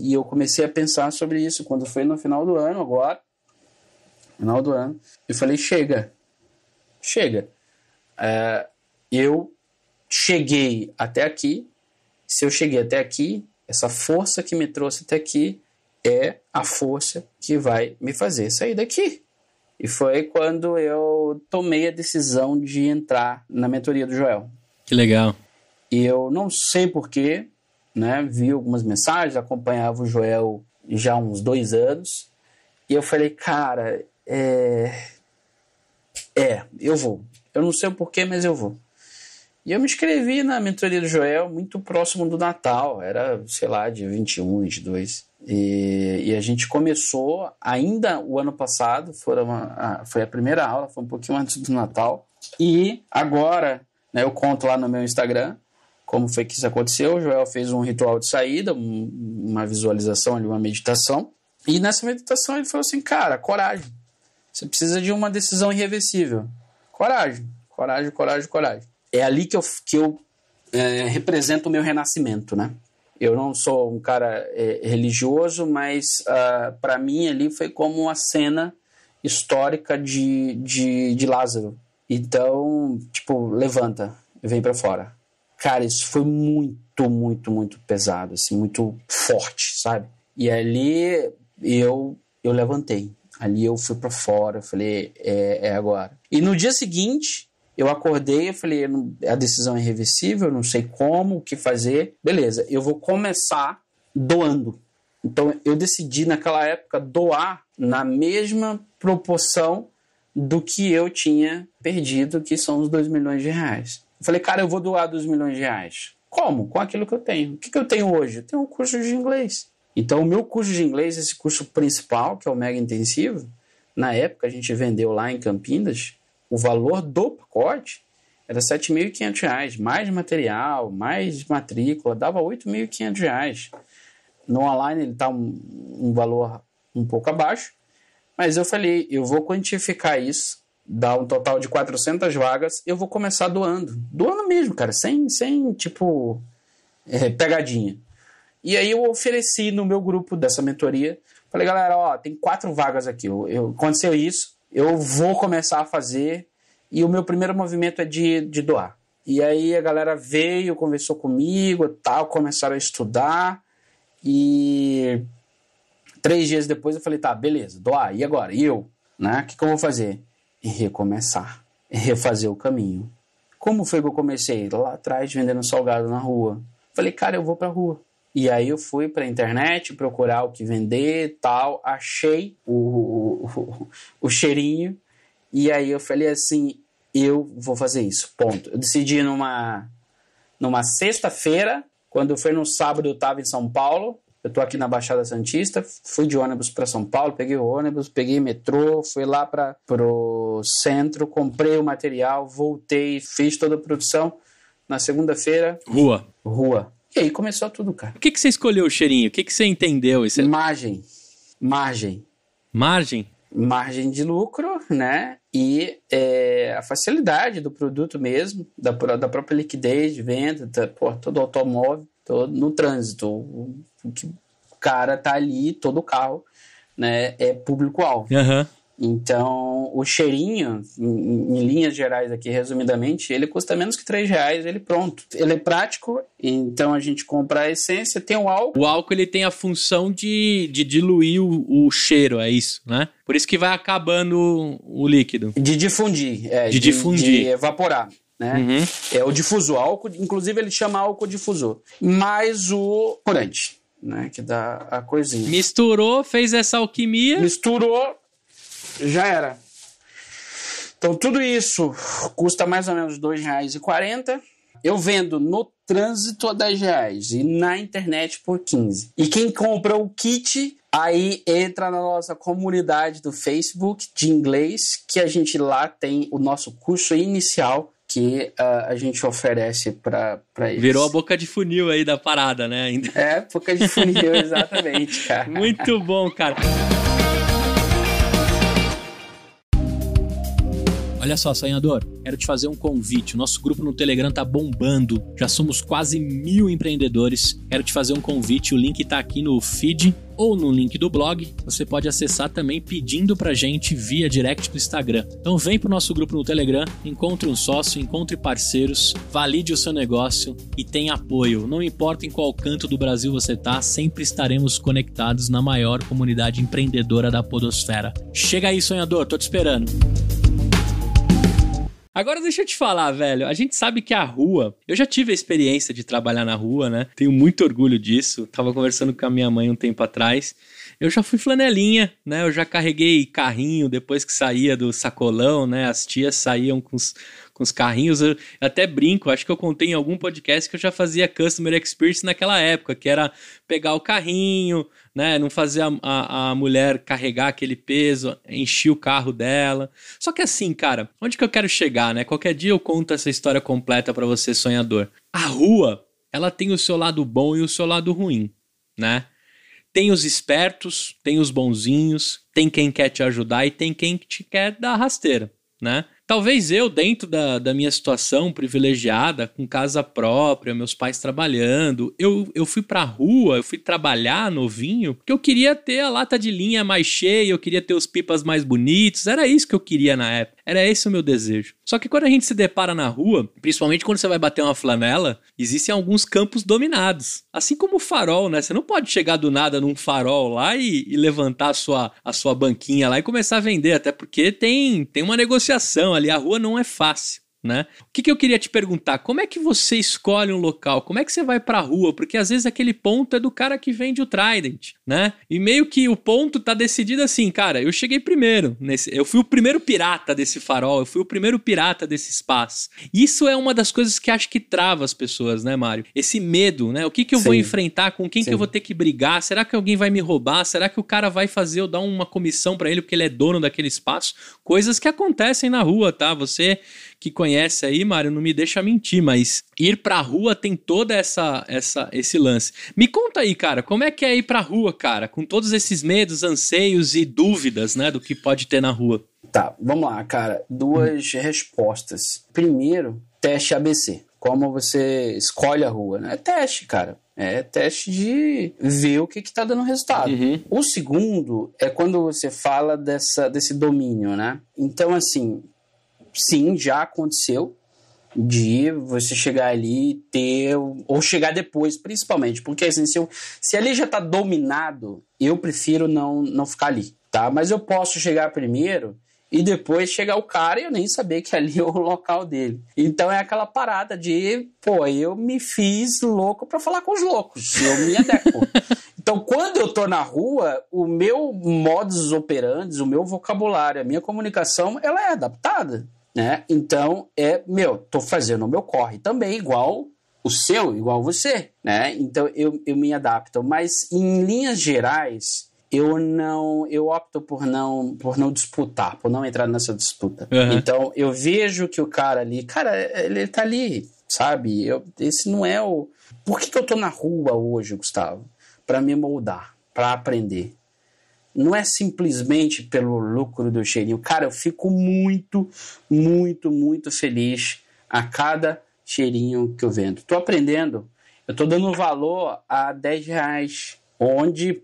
E eu comecei a pensar sobre isso quando foi no final do ano, agora. Final do ano. Eu falei, chega. Eu cheguei até aqui. Se eu cheguei até aqui, essa força que me trouxe até aqui é a força que vai me fazer sair daqui. E foi quando eu tomei a decisão de entrar na mentoria do Joel. Que legal. E eu não sei porquê, né? Vi algumas mensagens, acompanhava o Joel já há uns 2 anos. E eu falei, cara, eu vou. Eu não sei o porquê, mas eu vou. E eu me inscrevi na mentoria do Joel muito próximo do Natal. Era, sei lá, dia 21, 22. E a gente começou ainda o ano passado. Foi a primeira aula, foi um pouquinho antes do Natal. E agora, né, eu conto lá no meu Instagram como foi que isso aconteceu. O Joel fez um ritual de saída, uma visualização, uma meditação. E nessa meditação ele falou assim, cara, coragem. Você precisa de uma decisão irreversível. Coragem, coragem, coragem, coragem. É ali que eu represento o meu renascimento, né? Eu não sou um cara religioso, mas para mim ali foi como uma cena histórica de Lázaro. Então, tipo, levanta, vem para fora. Cara, isso foi muito, muito, muito pesado, assim, muito forte, sabe? E ali eu levantei. Ali eu fui para fora, eu falei, é agora. E no dia seguinte, eu acordei, eu falei, a decisão é irreversível, eu não sei como, o que fazer. Beleza, eu vou começar doando. Então, eu decidi naquela época doar na mesma proporção do que eu tinha perdido, que são os 2 milhões de reais. Eu falei, cara, eu vou doar 2 milhões de reais. Como? Com aquilo que eu tenho. O que eu tenho hoje? Eu tenho um curso de inglês. Então, o meu curso de inglês, esse curso principal, que é o Mega Intensivo, na época a gente vendeu lá em Campinas, o valor do pacote era R$ 7.500, mais material, mais matrícula, dava R$ 8.500. No online ele está um valor um pouco abaixo, mas eu falei, eu vou quantificar isso, dá um total de 400 vagas, eu vou começar doando mesmo, cara, sem tipo, pegadinha. E aí eu ofereci no meu grupo dessa mentoria, falei, galera, ó, tem 4 vagas aqui, aconteceu isso, eu vou começar a fazer e o meu primeiro movimento é de doar. E aí a galera veio, conversou comigo, tal, começaram a estudar e 3 dias depois eu falei, tá, beleza, doar, e agora? E eu? Né? O que eu vou fazer? Recomeçar, refazer o caminho. Como foi que eu comecei? Lá atrás, vendendo salgado na rua. Falei, cara, eu vou pra rua. E aí eu fui pra internet procurar o que vender e tal, achei o cheirinho, e aí eu falei assim, eu vou fazer isso, ponto. Eu decidi numa sexta-feira, quando foi no sábado eu estava em São Paulo, eu tô aqui na Baixada Santista, fui de ônibus para São Paulo, peguei o ônibus, peguei metrô, fui lá pro centro, comprei o material, voltei, fiz toda a produção. Na segunda-feira... Rua. E aí começou tudo, cara. Por que você escolheu o cheirinho? O que você entendeu? Margem. Margem de lucro, né? E a facilidade do produto mesmo, da própria liquidez de venda, todo automóvel, todo no trânsito. O cara tá ali, todo o carro, né? É público-alvo. Uhum. Então, o cheirinho, em linhas gerais aqui, resumidamente, ele custa menos que R$3, ele pronto. Ele é prático, então a gente compra a essência, tem o álcool. O álcool, ele tem a função de diluir o cheiro, é isso, né? Por isso que vai acabando o líquido. De difundir. De evaporar, né? Uhum. É o difusor. Álcool, inclusive, ele chama álcool difusor. Mais o corante, né? Que dá a coisinha. Misturou, fez essa alquimia. Misturou. Já era. Então, tudo isso custa mais ou menos R$2,40. Eu vendo no trânsito a R$10 e na internet por 15. E quem compra o kit, aí entra na nossa comunidade do Facebook de inglês, que a gente lá tem o nosso curso inicial que a gente oferece para eles. Virou a boca de funil aí da parada, né? Boca de funil, exatamente, cara. Muito bom, cara. Olha só, sonhador, quero te fazer um convite. O nosso grupo no Telegram tá bombando. Já somos quase 1.000 empreendedores. Quero te fazer um convite. O link tá aqui no feed ou no link do blog. Você pode acessar também pedindo pra gente via direct do Instagram. Então vem pro nosso grupo no Telegram, encontre um sócio, encontre parceiros, valide o seu negócio e tenha apoio. Não importa em qual canto do Brasil você tá, sempre estaremos conectados na maior comunidade empreendedora da podosfera. Chega aí, sonhador, tô te esperando. Agora deixa eu te falar, velho, a gente sabe que a rua, eu já tive a experiência de trabalhar na rua, né? Tenho muito orgulho disso, tava conversando com a minha mãe um tempo atrás. Eu já fui flanelinha, né? Eu já carreguei carrinho depois que saía do sacolão, né? As tias saíam com os carrinhos. Eu até brinco, acho que eu contei em algum podcast que eu já fazia Customer Experience naquela época, que era pegar o carrinho, né? Não fazer a mulher carregar aquele peso, encher o carro dela. Só que assim, cara, onde que eu quero chegar, né? Qualquer dia eu conto essa história completa pra você, sonhador. A rua, ela tem o seu lado bom e o seu lado ruim, né? Tem os espertos, tem os bonzinhos, tem quem quer te ajudar e tem quem te quer dar rasteira, né? Talvez eu, dentro da minha situação privilegiada, com casa própria, meus pais trabalhando, eu fui pra rua, eu fui trabalhar novinho, porque eu queria ter a lata de linha mais cheia, eu queria ter os pipas mais bonitos, era isso que eu queria na época, era esse o meu desejo. Só que quando a gente se depara na rua, principalmente quando você vai bater uma flanela, existem alguns campos dominados. Assim como o farol, né? Você não pode chegar do nada num farol lá e levantar a sua banquinha lá e começar a vender, até porque tem uma negociação ali, a rua não é fácil, né? O que eu queria te perguntar, como é que você escolhe um local? Como é que você vai pra rua? Porque às vezes aquele ponto é do cara que vende o Trident, né? E meio que o ponto tá decidido assim, cara, eu cheguei primeiro, eu fui o primeiro pirata desse farol, eu fui o primeiro pirata desse espaço. Isso é uma das coisas que acho que trava as pessoas, né, Mário? Esse medo, né? O que eu vou enfrentar, com quem que eu vou ter que brigar? Será que alguém vai me roubar? Será que o cara vai fazer eu dar uma comissão pra ele porque ele é dono daquele espaço? Coisas que acontecem na rua, tá? Você que conhece aí, Mário, não me deixa mentir, mas ir pra rua tem toda esse lance. Me conta aí, cara, como é que é ir pra rua, cara, com todos esses medos, anseios e dúvidas, né, do que pode ter na rua? Tá, vamos lá, cara. Duas respostas. Primeiro, teste ABC. Como você escolhe a rua, né? É teste, cara. É teste de ver o que tá dando resultado. Uhum. O segundo é quando você fala desse domínio, né? Então, assim, sim, já aconteceu de você chegar ali e ter, ou chegar depois, principalmente, porque assim, se ali já tá dominado, eu prefiro não ficar ali, tá? Mas eu posso chegar primeiro e depois chegar o cara e eu nem saber que ali é o local dele. Então é aquela parada de, pô, eu me fiz louco pra falar com os loucos, eu me adequo. Então, quando eu tô na rua, o meu modus operandi, o meu vocabulário, a minha comunicação, ela é adaptada, né? Então, tô fazendo o meu corre também, igual o seu, igual você, né? Então, eu me adapto. Mas, em linhas gerais, eu opto por não disputar, por não entrar nessa disputa. Uhum. Então, eu vejo que o cara ali, ele tá ali, sabe? Esse não é o... Por que eu tô na rua hoje, Gustavo? Para me moldar, para aprender. Não é simplesmente pelo lucro do cheirinho. Cara, eu fico muito, muito, muito feliz a cada cheirinho que eu vendo. Tô aprendendo, eu tô dando valor a R$10. Onde,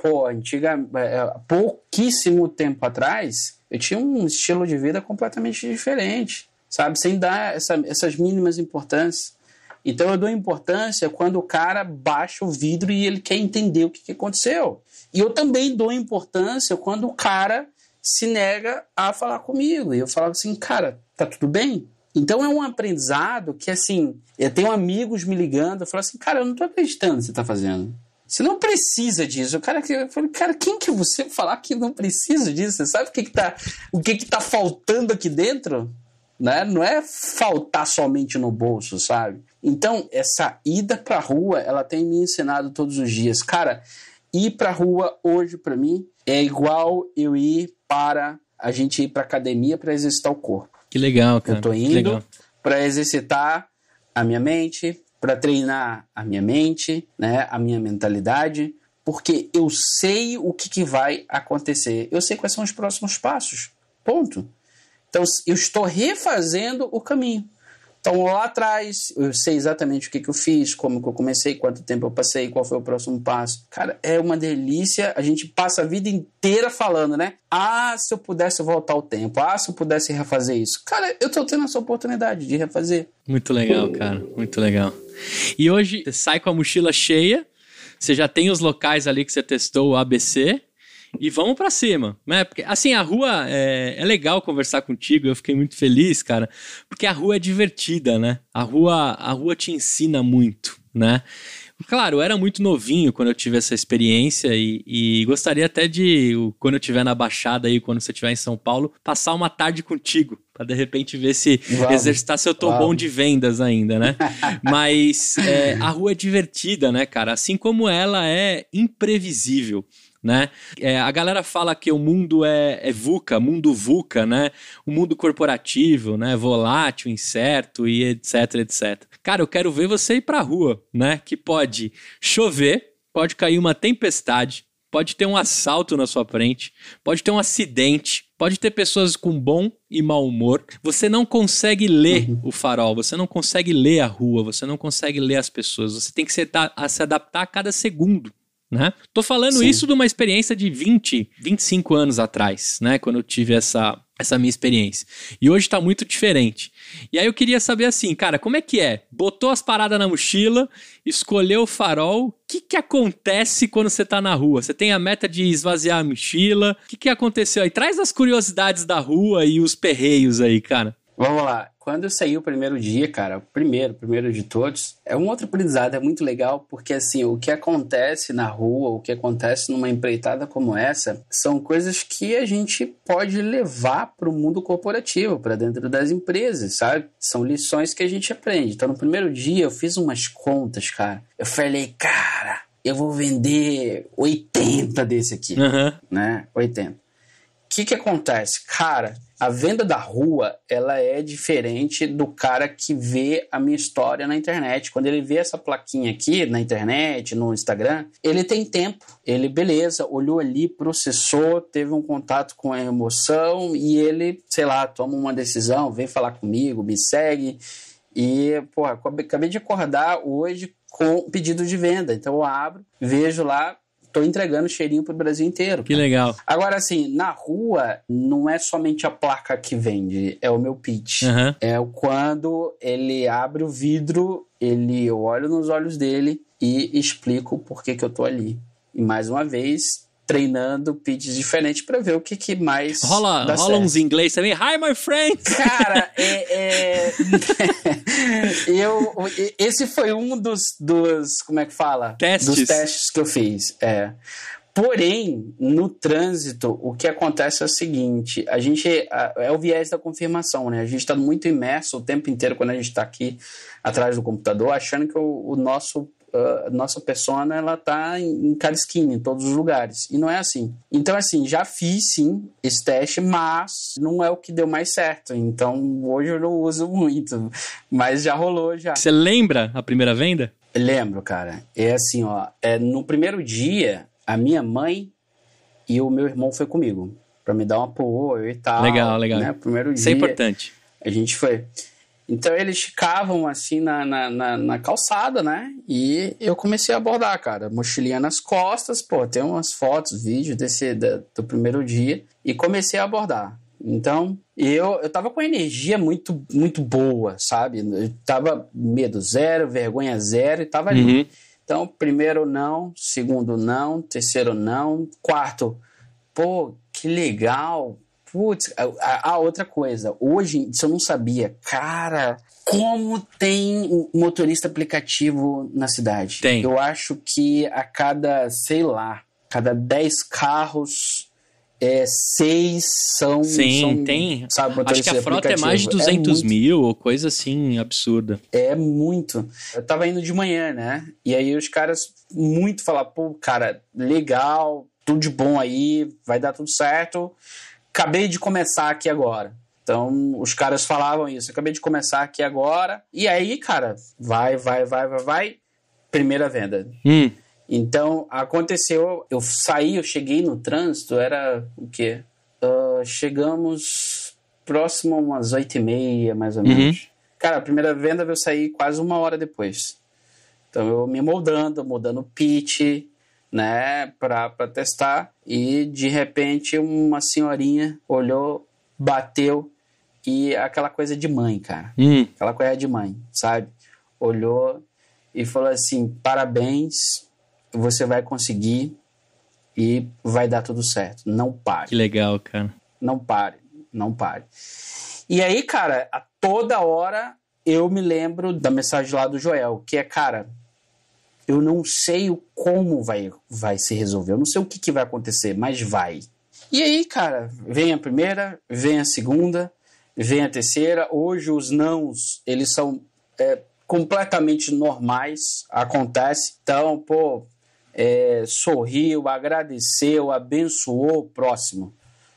pouquíssimo tempo atrás, eu tinha um estilo de vida completamente diferente, sabe? Sem dar essas mínimas importâncias. Então eu dou importância quando o cara baixa o vidro e ele quer entender o que aconteceu. E eu também dou importância quando o cara se nega a falar comigo. E eu falo assim, cara, tá tudo bem? Então é um aprendizado que, assim, eu tenho amigos me ligando, eu falo assim, cara, eu não tô acreditando no que você tá fazendo. Você não precisa disso. Eu falei, cara, quem que é você falar que não precisa disso? Você sabe o que tá faltando aqui dentro? Né? Não é faltar somente no bolso, sabe? Então, essa ida pra rua, ela tem me ensinado todos os dias. Cara, ir pra rua hoje, pra mim, é igual a gente ir pra academia pra exercitar o corpo. Que legal, cara. Eu tô indo pra exercitar a minha mente, pra treinar a minha mente, né? A minha mentalidade, porque eu sei o que vai acontecer. Eu sei quais são os próximos passos. Ponto. Então, eu estou refazendo o caminho. Então, lá atrás, eu sei exatamente o que eu fiz, como que eu comecei, quanto tempo eu passei, qual foi o próximo passo. Cara, é uma delícia. A gente passa a vida inteira falando, né? Ah, se eu pudesse voltar o tempo. Ah, se eu pudesse refazer isso. Cara, eu tô tendo essa oportunidade de refazer. Muito legal, cara. Muito legal. E hoje, você sai com a mochila cheia, você já tem os locais ali que você testou o ABC... E vamos pra cima, né? Porque, assim, a rua é legal conversar contigo, eu fiquei muito feliz, cara, porque a rua é divertida, né? A rua te ensina muito, né? Claro, eu era muito novinho quando eu tive essa experiência e gostaria até de, quando eu estiver na Baixada aí, quando você estiver em São Paulo, passar uma tarde contigo, pra de repente ver se exercitar se eu tô bom de vendas ainda, né? Mas a rua é divertida, né, cara? Assim como ela é imprevisível. Né? A galera fala que o mundo é VUCA, mundo VUCA, né? O mundo corporativo, né? Volátil, incerto e etc, etc. Cara, eu quero ver você ir pra rua, né? Que pode chover, pode cair uma tempestade, pode ter um assalto na sua frente, pode ter um acidente, pode ter pessoas com bom e mau humor. Você não consegue ler o farol, você não consegue ler a rua, você não consegue ler as pessoas. Você tem que se adaptar a cada segundo. Né? Tô falando isso de uma experiência de 25 anos atrás, né? Quando eu tive essa minha experiência. E hoje tá muito diferente. E aí eu queria saber assim, cara, como é que é? Botou as paradas na mochila, escolheu o farol, o que acontece quando você tá na rua? Você tem a meta de esvaziar a mochila? O que aconteceu aí? Traz as curiosidades da rua e os perreios aí, cara. Vamos lá. Quando eu saí o primeiro dia, cara, o primeiro de todos, é um outro aprendizado, é muito legal, porque assim, o que acontece na rua, o que acontece numa empreitada como essa, são coisas que a gente pode levar para o mundo corporativo, para dentro das empresas, sabe? São lições que a gente aprende. Então, no primeiro dia, eu fiz umas contas, cara. Eu falei, cara, eu vou vender 80 desse aqui, né? 80. O que acontece? Cara, a venda da rua, ela é diferente do cara que vê a minha história na internet. Quando ele vê essa plaquinha aqui na internet, no Instagram, ele tem tempo. Ele, beleza, olhou ali, processou, teve um contato com a emoção e ele, sei lá, toma uma decisão, vem falar comigo, me segue. E, porra, acabei de acordar hoje com pedido de venda. Então eu abro, vejo lá, tô entregando cheirinho pro Brasil inteiro. Que legal. Agora, assim, na rua, não é somente a placa que vende, é o meu pitch. É quando ele abre o vidro, eu olho nos olhos dele e explico por que eu tô ali. E, mais uma vez, treinando pitches diferentes pra ver o que mais rola uns inglês também. Hi, my friend! Cara, esse foi um dos como é que fala? Testes. Dos testes que eu fiz, Porém, no trânsito, o que acontece é o seguinte, é o viés da confirmação, né? A gente está muito imerso o tempo inteiro quando a gente está aqui atrás do computador, achando que a nossa persona, ela tá em cada esquina, em todos os lugares. E não é assim. Então, assim, já fiz, sim, esse teste, mas não é o que deu mais certo. Então, hoje eu não uso muito. Mas já rolou, já. Você lembra a primeira venda? Lembro, cara. É assim, ó. No primeiro dia, a minha mãe e o meu irmão foi comigo. Pra me dar um apoio e tal. Legal. Né? Primeiro dia. Isso é importante. A gente foi. Então, eles ficavam, assim, na calçada, né? E eu comecei a abordar, cara. Mochilinha nas costas, tem umas fotos, vídeos do primeiro dia. E comecei a abordar. Então, eu tava com energia muito, muito boa, sabe? Eu tava medo zero, vergonha zero e tava ali. Então, primeiro não, segundo não, terceiro não, quarto, que legal. Putz, a outra coisa, hoje, isso eu não sabia, cara, como tem motorista aplicativo na cidade? Tem. Eu acho que a cada 10 carros, 6 são... Sim, tem. Sabe, acho que a frota é mais de 200 mil, ou coisa assim, absurda. É muito. Eu tava indo de manhã, né? E aí os caras muito falaram, cara, legal, tudo de bom aí, vai dar tudo certo. Acabei de começar aqui agora. Então, os caras falavam isso. Acabei de começar aqui agora. E aí, cara, vai. Primeira venda. Então, aconteceu... Eu cheguei no trânsito, era o quê? Chegamos próximo a umas 8h30, mais ou menos. Cara, a primeira venda eu saí quase 1 hora depois. Então eu me mudando o pitch, né, pra testar, e de repente uma senhorinha olhou, bateu, e aquela coisa de mãe, cara. Aquela coisa de mãe, sabe? Olhou e falou assim: parabéns, você vai conseguir e vai dar tudo certo. Não pare. Que legal, cara. Não pare. E aí, cara, a toda hora eu me lembro da mensagem lá do Joel, que é, cara, eu não sei como vai se resolver, eu não sei o que vai acontecer, mas vai. E aí, cara, vem a primeira, vem a segunda, vem a terceira. Hoje os nãos, eles são completamente normais, acontece. Então, pô, sorriu, agradeceu, abençoou o próximo.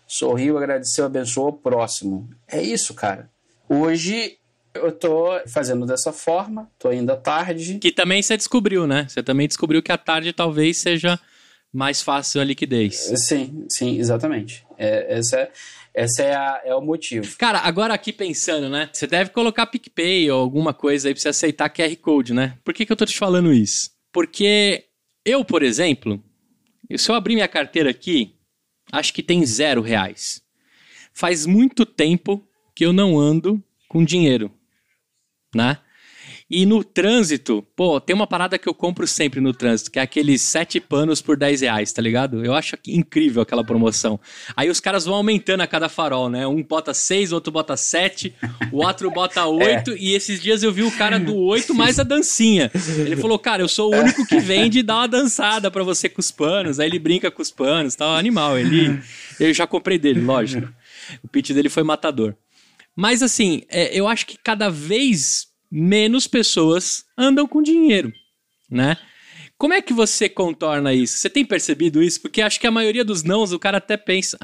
Sorriu, agradeceu, abençoou o próximo. É isso, cara. Hoje eu tô fazendo dessa forma, tô indo à tarde. Que também você descobriu, né? Você também descobriu que a tarde talvez seja mais fácil a liquidez. Sim, exatamente. Esse é o motivo. Cara, agora aqui pensando, né? Você deve colocar PicPay ou alguma coisa aí pra você aceitar QR Code, né? Por que eu tô te falando isso? Porque eu, por exemplo, se eu abrir minha carteira aqui, acho que tem R$0. Faz muito tempo que eu não ando com dinheiro, né? E no trânsito, pô, tem uma parada que eu compro sempre no trânsito, que é aqueles 7 panos por R$10, tá ligado? Eu acho incrível aquela promoção. Aí os caras vão aumentando a cada farol, né? Um bota 6, o outro bota 7, o outro bota 8, e esses dias eu vi o cara do 8 mais a dancinha. Ele falou, cara, eu sou o único que vende e dá uma dançada pra você com os panos. Aí ele brinca com os panos, tal, animal. Eu já comprei dele, lógico. O pitch dele foi matador. Mas assim, eu acho que cada vez menos pessoas andam com dinheiro, né? Como é que você contorna isso? Você tem percebido isso? Porque acho que a maioria dos nãos, o cara até pensa,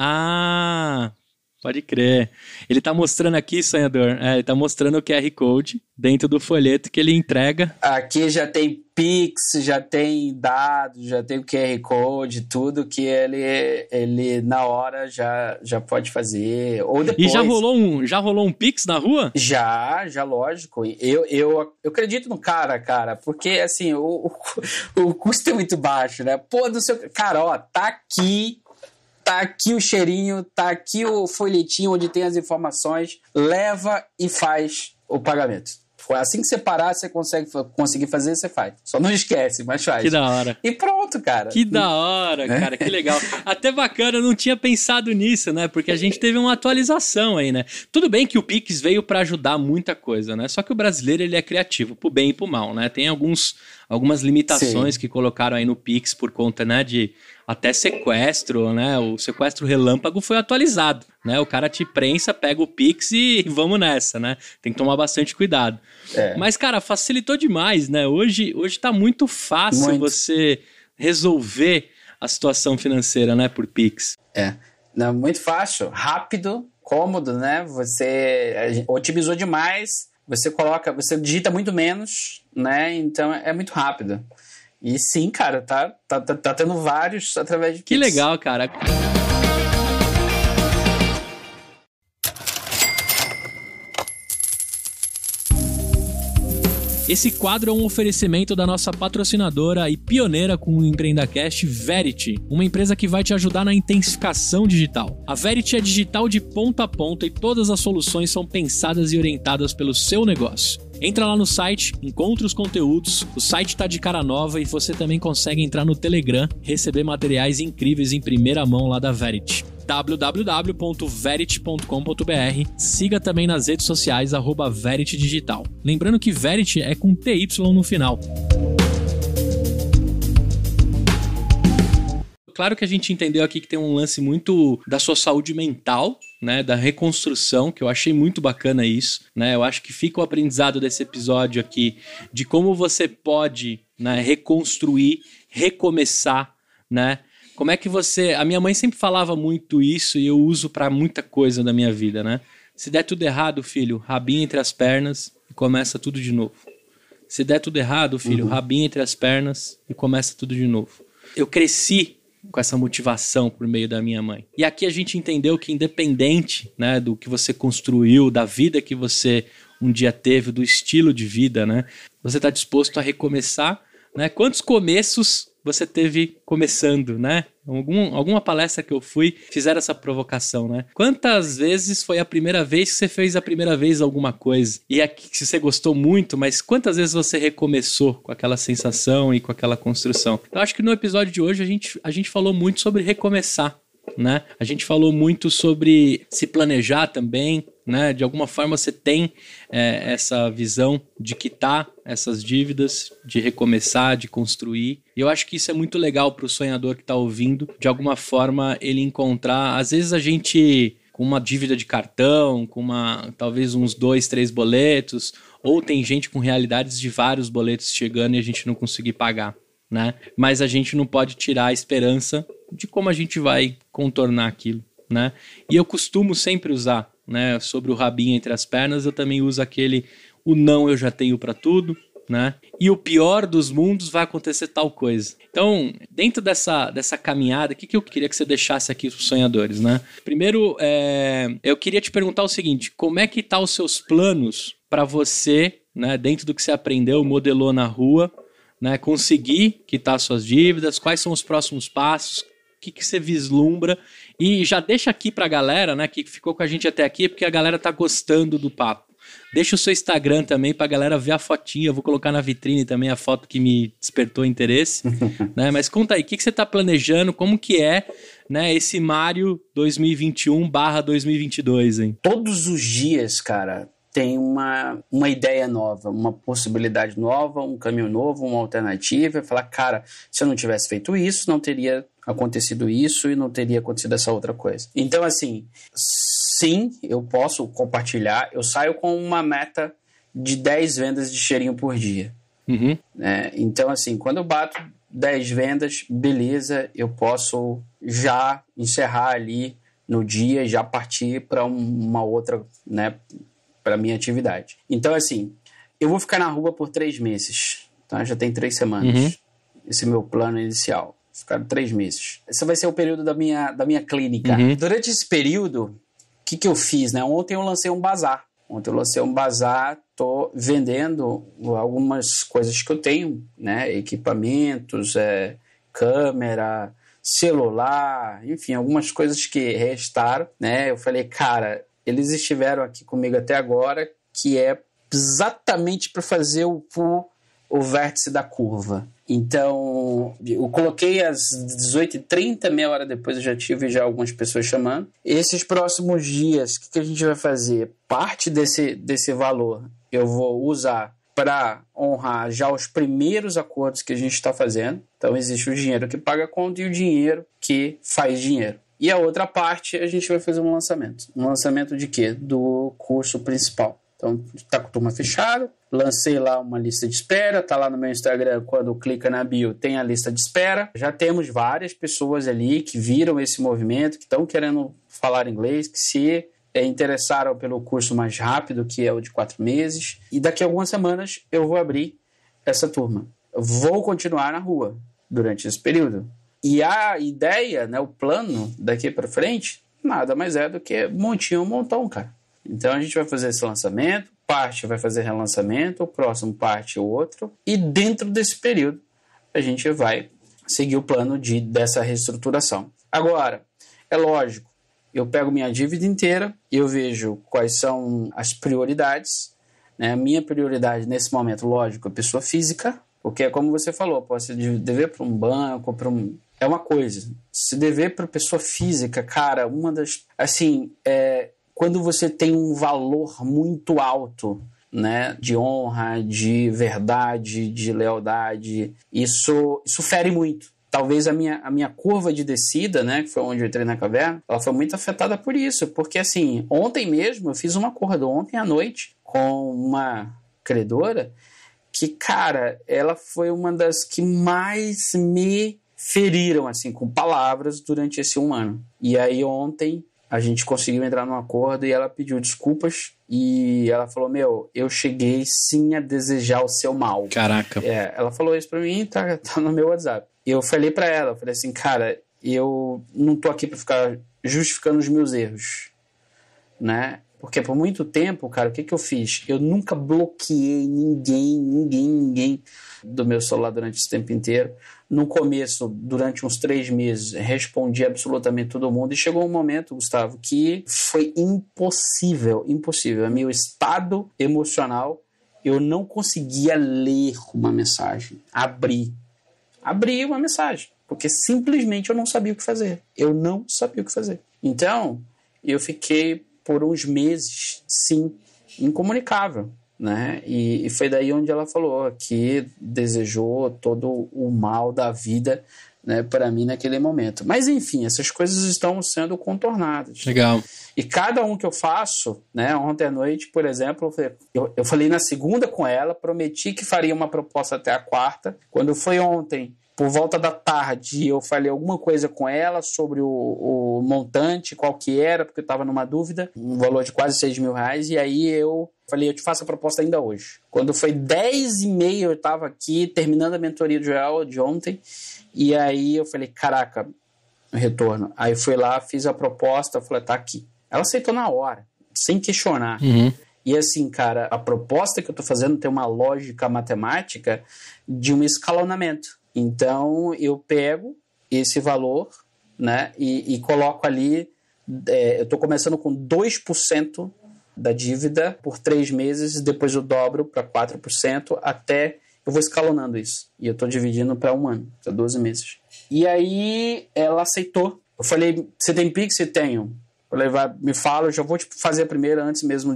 pode crer. Ele tá mostrando aqui, sonhador, ele tá mostrando o QR Code dentro do folheto que ele entrega. Aqui já tem Pix, já tem dados, já tem o QR Code, tudo que ele na hora já pode fazer. Ou depois. E já rolou um Pix na rua? Já, lógico. Eu acredito no cara, porque assim, o custo é muito baixo, né? Pô, do seu. Cara, ó, tá aqui o cheirinho, tá aqui o folhetinho onde tem as informações, leva e faz o pagamento. Assim que você parar, você conseguir fazer, você faz. Só não esquece, mas faz. Que da hora. E pronto, cara. Que da hora, cara. Que legal. Até bacana, eu não tinha pensado nisso, né? Porque a gente teve uma atualização aí, né? Tudo bem que o Pix veio pra ajudar muita coisa, né? Só que o brasileiro, ele é criativo, pro bem e pro mal, né? Tem algumas limitações que colocaram aí no Pix por conta, né, de até sequestro, né? O sequestro relâmpago foi atualizado, né? O cara te prensa, pega o Pix e vamos nessa, né? Tem que tomar bastante cuidado. Mas, cara, facilitou demais, né? Hoje tá muito fácil você resolver a situação financeira, né, por Pix. Não, muito fácil, rápido, cômodo, né? Você otimizou demais, você digita muito menos, né? Então é muito rápido. E sim, cara, tá tendo vários através de Pix. Que legal, cara. Esse quadro é um oferecimento da nossa patrocinadora e pioneira com o EmpreendaCast, Verity, uma empresa que vai te ajudar na intensificação digital. A Verity é digital de ponta a ponta e todas as soluções são pensadas e orientadas pelo seu negócio. Entra lá no site, encontra os conteúdos, o site tá de cara nova e você também consegue entrar no Telegram, receber materiais incríveis em primeira mão lá da Verity. www.verity.com.br. Siga também nas redes sociais @Verity Digital. Lembrando que Verity é com TY no final. Claro que a gente entendeu aqui que tem um lance muito da sua saúde mental, né, da reconstrução, que eu achei muito bacana isso, né? Eu acho que fica o aprendizado desse episódio aqui de como você pode, né, reconstruir, recomeçar, né? Como é que você... A minha mãe sempre falava muito isso e eu uso pra muita coisa da minha vida, né? Se der tudo errado, filho, rabinho entre as pernas e começa tudo de novo. Se der tudo errado, filho, rabinho entre as pernas e começa tudo de novo. Eu cresci com essa motivação por meio da minha mãe. E aqui a gente entendeu que independente, né, do que você construiu, da vida que você um dia teve, do estilo de vida, né, você está disposto a recomeçar, né? Quantos começos você teve começando, né? Alguma palestra que eu fui, fizeram essa provocação, né? Quantas vezes foi a primeira vez que você fez a primeira vez alguma coisa? E aqui, se você gostou muito, mas quantas vezes você recomeçou com aquela sensação e com aquela construção? Eu acho que no episódio de hoje a gente falou muito sobre recomeçar, né? A gente falou muito sobre se planejar também, né? De alguma forma você tem essa visão de quitar essas dívidas, de recomeçar, de construir. E eu acho que isso é muito legal para o sonhador que está ouvindo. De alguma forma ele encontrar... Às vezes a gente, com uma dívida de cartão, com talvez uns 2, 3 boletos, ou tem gente com realidades de vários boletos chegando e a gente não conseguir pagar, né? Mas a gente não pode tirar a esperança de como a gente vai contornar aquilo, né? E eu costumo sempre usar, né, sobre o rabinho entre as pernas, eu também uso o não eu já tenho para tudo, né? E o pior dos mundos vai acontecer tal coisa. Então, dentro dessa caminhada, o que eu queria que você deixasse aqui para os sonhadores, né? Primeiro, eu queria te perguntar o seguinte, como é que tá os seus planos para você, né, dentro do que você aprendeu, modelou na rua, né, conseguir quitar suas dívidas, quais são os próximos passos, o que você vislumbra, e já deixa aqui pra galera, né, que ficou com a gente até aqui, porque a galera tá gostando do papo. Deixa o seu Instagram também pra galera ver a fotinha, eu vou colocar na vitrine também a foto que me despertou interesse, né, mas conta aí, o que você tá planejando, como que é, né, esse Mário 2021/2022, hein? Todos os dias, cara, tem uma ideia nova, uma possibilidade nova, um caminho novo, uma alternativa. Falar, cara, se eu não tivesse feito isso, não teria acontecido isso e não teria acontecido essa outra coisa. Então, assim, sim, eu posso compartilhar. Eu saio com uma meta de 10 vendas de cheirinho por dia. Uhum. Então, assim, quando eu bato 10 vendas, beleza, eu posso já encerrar ali no dia, já partir para uma outra, né, para minha atividade. Então, assim, eu vou ficar na rua por 3 meses. Tá? Já tem 3 semanas. Uhum. Esse é o meu plano inicial. Ficar 3 meses. Esse vai ser o período da minha clínica. Uhum. Durante esse período, o que eu fiz? Né? Ontem eu lancei um bazar. Tô vendendo algumas coisas que eu tenho, né? Equipamentos, câmera, celular, enfim, algumas coisas que restaram, né? Eu falei, cara, eles estiveram aqui comigo até agora, que é exatamente para fazer o vértice da curva. Então, eu coloquei às 18h30, meia hora depois eu já tive algumas pessoas chamando. Esses próximos dias, o que a gente vai fazer? Parte desse valor eu vou usar para honrar já os primeiros acordos que a gente está fazendo. Então, existe o dinheiro que paga a conta e o dinheiro que faz dinheiro. E a outra parte, a gente vai fazer um lançamento. Um lançamento de quê? Do curso principal. Então, está com a turma fechada, lancei lá uma lista de espera, está lá no meu Instagram, quando clica na bio, tem a lista de espera. Já temos várias pessoas ali que viram esse movimento, que estão querendo falar inglês, que se interessaram pelo curso mais rápido, que é o de 4 meses. E daqui a algumas semanas eu vou abrir essa turma. Eu vou continuar na rua durante esse período. E a ideia, né, o plano daqui para frente, nada mais é do que montinho, montão, cara. Então a gente vai fazer esse lançamento, parte vai fazer relançamento, o próximo parte outro, e dentro desse período a gente vai seguir o plano dessa reestruturação. Agora, é lógico, eu pego minha dívida inteira, eu vejo quais são as prioridades, né? A minha prioridade nesse momento, lógico, é pessoa física, porque é como você falou, posso dever para um banco, é uma coisa. Se dever para pessoa física, cara, uma das... Assim, quando você tem um valor muito alto, né, de honra, de verdade, de lealdade, isso fere muito. Talvez a minha curva de descida, né, que foi onde eu entrei na caverna, ela foi muito afetada por isso. Porque, assim, ontem mesmo, eu fiz um acordo ontem à noite com uma credora que, cara, ela foi uma das que mais me feriram, assim, com palavras durante esse 1 ano. E aí ontem a gente conseguiu entrar num acordo e ela pediu desculpas e ela falou, eu cheguei sim a desejar o seu mal. Caraca. Ela falou isso pra mim, tá no meu WhatsApp. E eu falei pra ela, eu falei assim, cara, eu não tô aqui para ficar justificando os meus erros, né? Porque por muito tempo, cara, o que eu fiz? Eu nunca bloqueei ninguém do meu celular durante esse tempo inteiro. No começo, durante uns 3 meses, respondi absolutamente todo mundo. E chegou um momento, Gustavo, que foi impossível. A meu estado emocional, eu não conseguia ler uma mensagem. Abrir uma mensagem. Porque simplesmente eu não sabia o que fazer. Então, eu fiquei por uns meses, sim, incomunicável, né? E foi daí onde ela falou que desejou todo o mal da vida, né, para mim naquele momento. Mas enfim, essas coisas estão sendo contornadas. Legal. E cada um que eu faço, né, ontem à noite, por exemplo, eu falei na segunda com ela, prometi que faria uma proposta até a quarta. Quando foi ontem, por volta da tarde, eu falei alguma coisa com ela sobre o montante, qual que era, porque eu estava numa dúvida, um valor de quase R$6.000, e aí eu falei, eu te faço a proposta ainda hoje. Quando foi 10h30, eu estava aqui, terminando a mentoria do Joel de ontem, e aí eu falei, caraca, retorno. Aí eu fui lá, fiz a proposta, falei, tá aqui. Ela aceitou na hora, sem questionar. Uhum. E assim, cara, a proposta que eu tô fazendo tem uma lógica matemática de um escalonamento. Então, eu pego esse valor, né, e coloco ali, eu estou começando com 2% da dívida por 3 meses, depois eu dobro para 4%, até eu vou escalonando isso. E eu estou dividindo para 1 ano, para 12 meses. E aí, ela aceitou. Eu falei, você tem Pix? Eu tenho. Eu falei, me fala, eu já vou te fazer primeiro, antes mesmo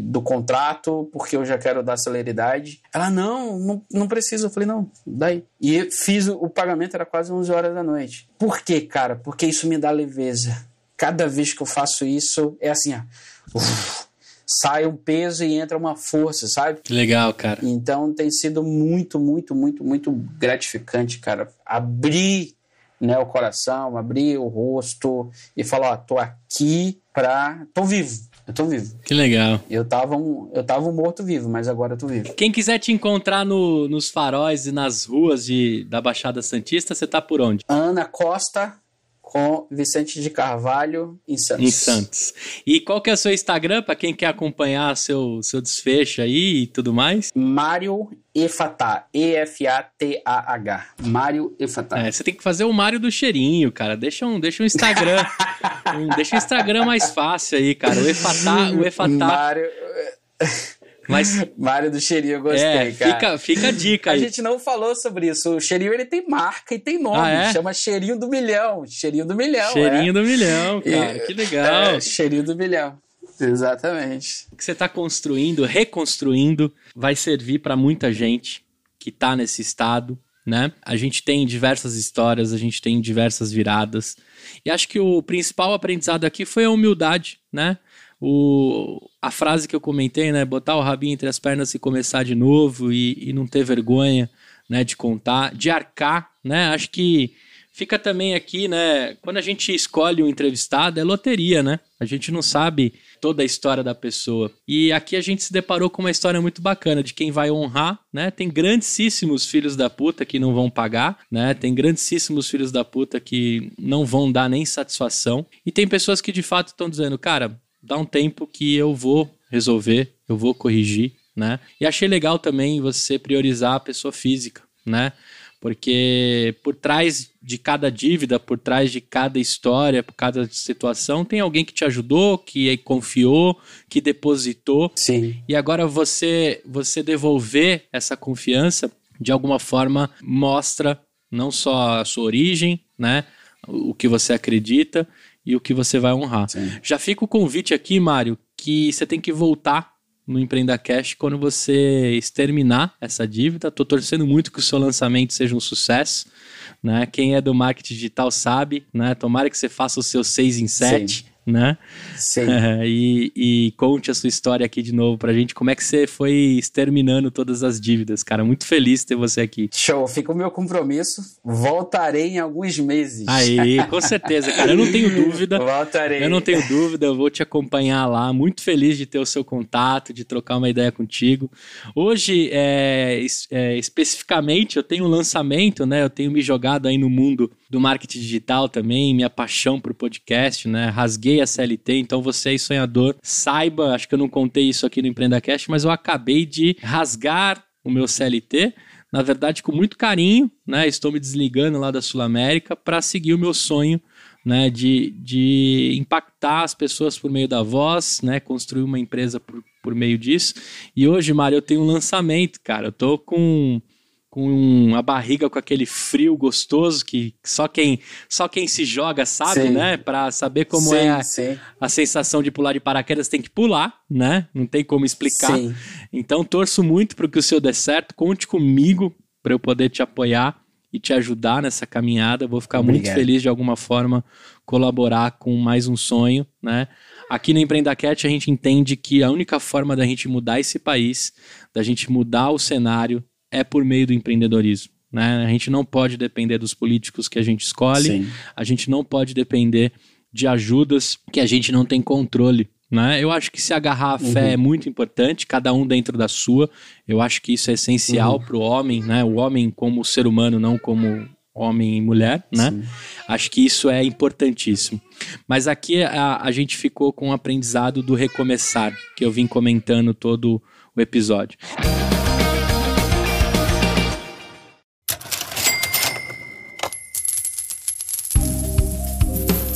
do contrato, porque eu já quero dar celeridade. Ela, não precisa. Eu falei, não, daí. E fiz o pagamento, era quase 11 horas da noite. Por quê, cara? Porque isso me dá leveza. Cada vez que eu faço isso, é assim, sai um peso e entra uma força, sabe? Que legal, cara. Então tem sido muito, muito, muito, muito gratificante, cara. Abrir, né, o coração, abrir o rosto e falar, tô aqui tô vivo. Eu tô vivo. Que legal. Eu tava um morto-vivo, mas agora eu tô vivo. Quem quiser te encontrar nos faróis e nas ruas da Baixada Santista, você tá por onde? Ana Costa com Vicente de Carvalho em Santos. Em Santos. E qual que é o seu Instagram, para quem quer acompanhar seu desfecho aí e tudo mais? Mário Efatah. E-F-A-T-A-H. Mário Efatah. Você tem que fazer o Mário do cheirinho, cara. Deixa um Instagram. Deixa o Instagram mais fácil aí, cara. O Efatah. Mário... Mas, Mário do cheirinho, eu gostei, cara. Fica a dica aí. A gente não falou sobre isso. O cheirinho, ele tem marca e tem nome. Chama Cheirinho do Milhão. Cheirinho do Milhão, Cheirinho do Milhão, cara. Que legal. Cheirinho do Milhão. Exatamente. O que você está construindo, reconstruindo, vai servir para muita gente que está nesse estado, né? A gente tem diversas histórias, a gente tem diversas viradas. E acho que o principal aprendizado aqui foi a humildade, né? A frase que eu comentei, né? Botar o rabinho entre as pernas e começar de novo e não ter vergonha, né? De contar, de arcar, né? Acho que fica também aqui, né? Quando a gente escolhe um entrevistado, é loteria, né? A gente não sabe toda a história da pessoa. E aqui a gente se deparou com uma história muito bacana de quem vai honrar, né? Tem grandíssimos filhos da puta que não vão pagar, né? Tem grandíssimos filhos da puta que não vão dar nem satisfação. E tem pessoas que de fato estão dizendo, cara, dá um tempo que eu vou resolver, eu vou corrigir, né? E achei legal também você priorizar a pessoa física, né? Porque por trás de cada dívida, por trás de cada história, por cada situação, tem alguém que te ajudou, que confiou, que depositou. Sim. E agora você devolver essa confiança, de alguma forma, mostra não só a sua origem, né? O que você acredita e o que você vai honrar. Sim. Já fica o convite aqui, Mário, que você tem que voltar no Empreenda Cash quando você exterminar essa dívida. Tô torcendo muito que o seu lançamento seja um sucesso, né? Quem é do marketing digital sabe, né? Tomara que você faça o seu 6 em 7, né? Sim. E conte a sua história aqui de novo pra gente, como é que você foi exterminando todas as dívidas, cara. Muito feliz de ter você aqui. Show, fica o meu compromisso. Voltarei em alguns meses. Aí, com certeza, cara. Eu não tenho dúvida. Voltarei. Eu não tenho dúvida, eu vou te acompanhar lá. Muito feliz de ter o seu contato, de trocar uma ideia contigo. Hoje, especificamente, eu tenho um lançamento, né? Eu tenho me jogado aí no mundo do marketing digital também, minha paixão por podcast, né? Rasguei a CLT, então você aí, sonhador, saiba, acho que eu não contei isso aqui no EmpreendaCast, mas eu acabei de rasgar o meu CLT, na verdade com muito carinho, né? Estou me desligando lá da Sul América para seguir o meu sonho, né? De impactar as pessoas por meio da voz, né? Construir uma empresa por meio disso. E hoje, Mário, eu tenho um lançamento, cara. Eu tô com a barriga com aquele frio gostoso que só quem se joga sabe, sim, né? Para saber como sim, a sensação de pular de paraquedas, tem que pular, né? Não tem como explicar. Sim. Então, torço muito para que o seu dê certo. Conte comigo para eu poder te apoiar e te ajudar nessa caminhada. Vou ficar muito feliz de alguma forma colaborar com mais um sonho, né? Aqui no EmpreendaCast a gente entende que a única forma da gente mudar esse país, da gente mudar o cenário, é por meio do empreendedorismo, né? A gente não pode depender dos políticos que a gente escolhe, sim, a gente não pode depender de ajudas que a gente não tem controle, né? Eu acho que se agarrar à fé é muito importante, cada um dentro da sua. Eu acho que isso é essencial para o homem, né? O homem como ser humano, não como homem e mulher, né? Sim. Acho que isso é importantíssimo. Mas aqui a gente ficou com o aprendizado do recomeçar, que eu vim comentando todo o episódio.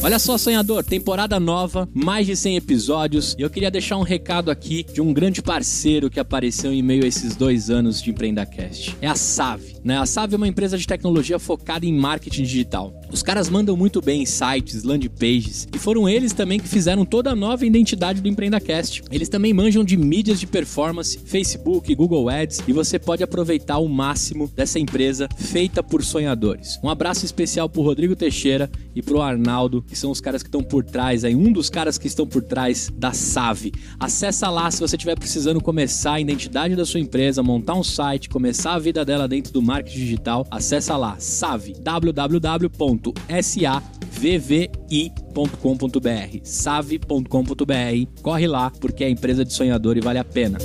Olha só, sonhador, temporada nova, mais de 100 episódios, e eu queria deixar um recado aqui de um grande parceiro que apareceu em meio a esses 2 anos de EmpreendaCast. É a Save, né? A Save é uma empresa de tecnologia focada em marketing digital. Os caras mandam muito bem em sites, landing pages, e foram eles também que fizeram toda a nova identidade do EmpreendaCast. Eles também manjam de mídias de performance, Facebook, Google Ads, e você pode aproveitar o máximo dessa empresa feita por sonhadores. Um abraço especial pro Rodrigo Teixeira e pro Arnaldo, que são os caras que estão por trás, aí, um dos caras que estão por trás da Save. Acessa lá se você estiver precisando começar a identidade da sua empresa, montar um site, começar a vida dela dentro do marketing digital. Acessa lá, Save, www.savvi.com.br, save.com.br. Corre lá, porque é empresa de sonhador e vale a pena.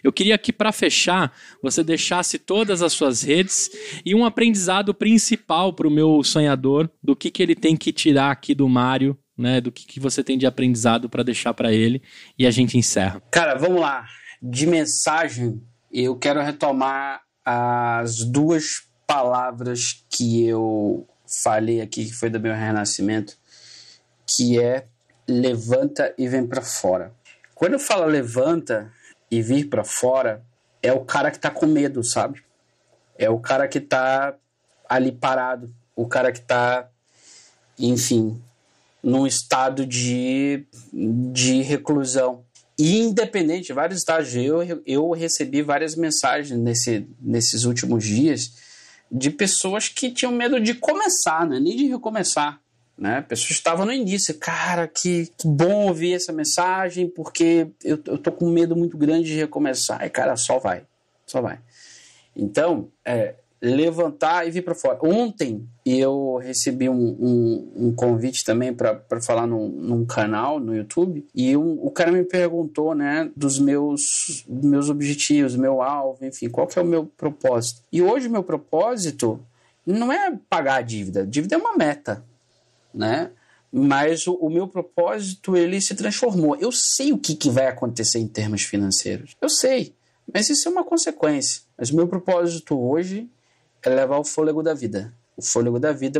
Eu queria que, para fechar, você deixasse todas as suas redes e um aprendizado principal para o meu sonhador, do que ele tem que tirar aqui do Mário, né? Do que você tem de aprendizado para deixar para ele, e a gente encerra. Cara, vamos lá. De mensagem, eu quero retomar as 2 palavras que eu falei aqui, que foi do meu renascimento, que é levanta e vem para fora. Quando eu falo levanta e vir para fora, é o cara que tá com medo, sabe? É o cara que tá ali parado, o cara que tá, enfim, num estado de reclusão. E independente, vários estágios, eu recebi várias mensagens nesses últimos dias de pessoas que tinham medo de começar, né? Nem de recomeçar, né? Pessoas estavam no início, cara, que bom ouvir essa mensagem, porque eu tô com medo muito grande de recomeçar. E cara, só vai. Então, levantar e vir para fora. Ontem eu recebi um convite também para falar num canal no YouTube, e o cara me perguntou, né, dos meus objetivos, meu alvo, enfim, qual que é o meu propósito. E hoje o meu propósito não é pagar a dívida é uma meta, né? Mas o meu propósito, ele se transformou. Eu sei o que vai acontecer em termos financeiros, eu sei, mas isso é uma consequência. Mas o meu propósito hoje é levar o fôlego da vida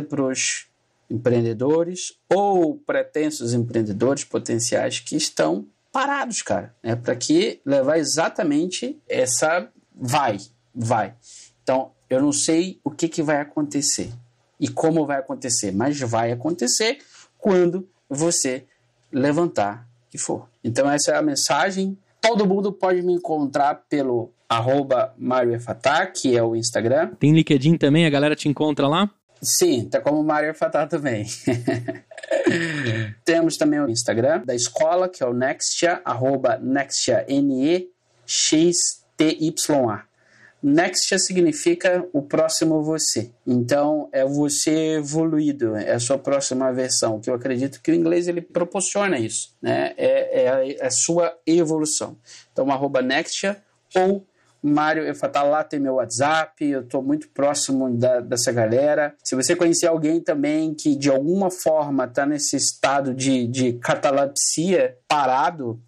para os empreendedores ou pretensos empreendedores potenciais que estão parados, cara, né? Para que levar exatamente essa vai. Então, eu não sei o que vai acontecer e como vai acontecer, mas vai acontecer quando você levantar que for. Então, essa é a mensagem. Todo mundo pode me encontrar pelo @MarioFatah, que é o Instagram. Tem LinkedIn também, a galera te encontra lá? Sim, tá como Mário Fatah também. Temos também o Instagram da escola, que é o Nextia, @Nextia, NEXTYA. Nextia significa o próximo você. Então, é você evoluído, é a sua próxima versão, que eu acredito que o inglês ele proporciona isso, né? É a sua evolução. Então, @Nextia ou Mário Fatah, lá tem meu WhatsApp, eu estou muito próximo dessa galera. Se você conhecer alguém também que de alguma forma está nesse estado de catalepsia parado,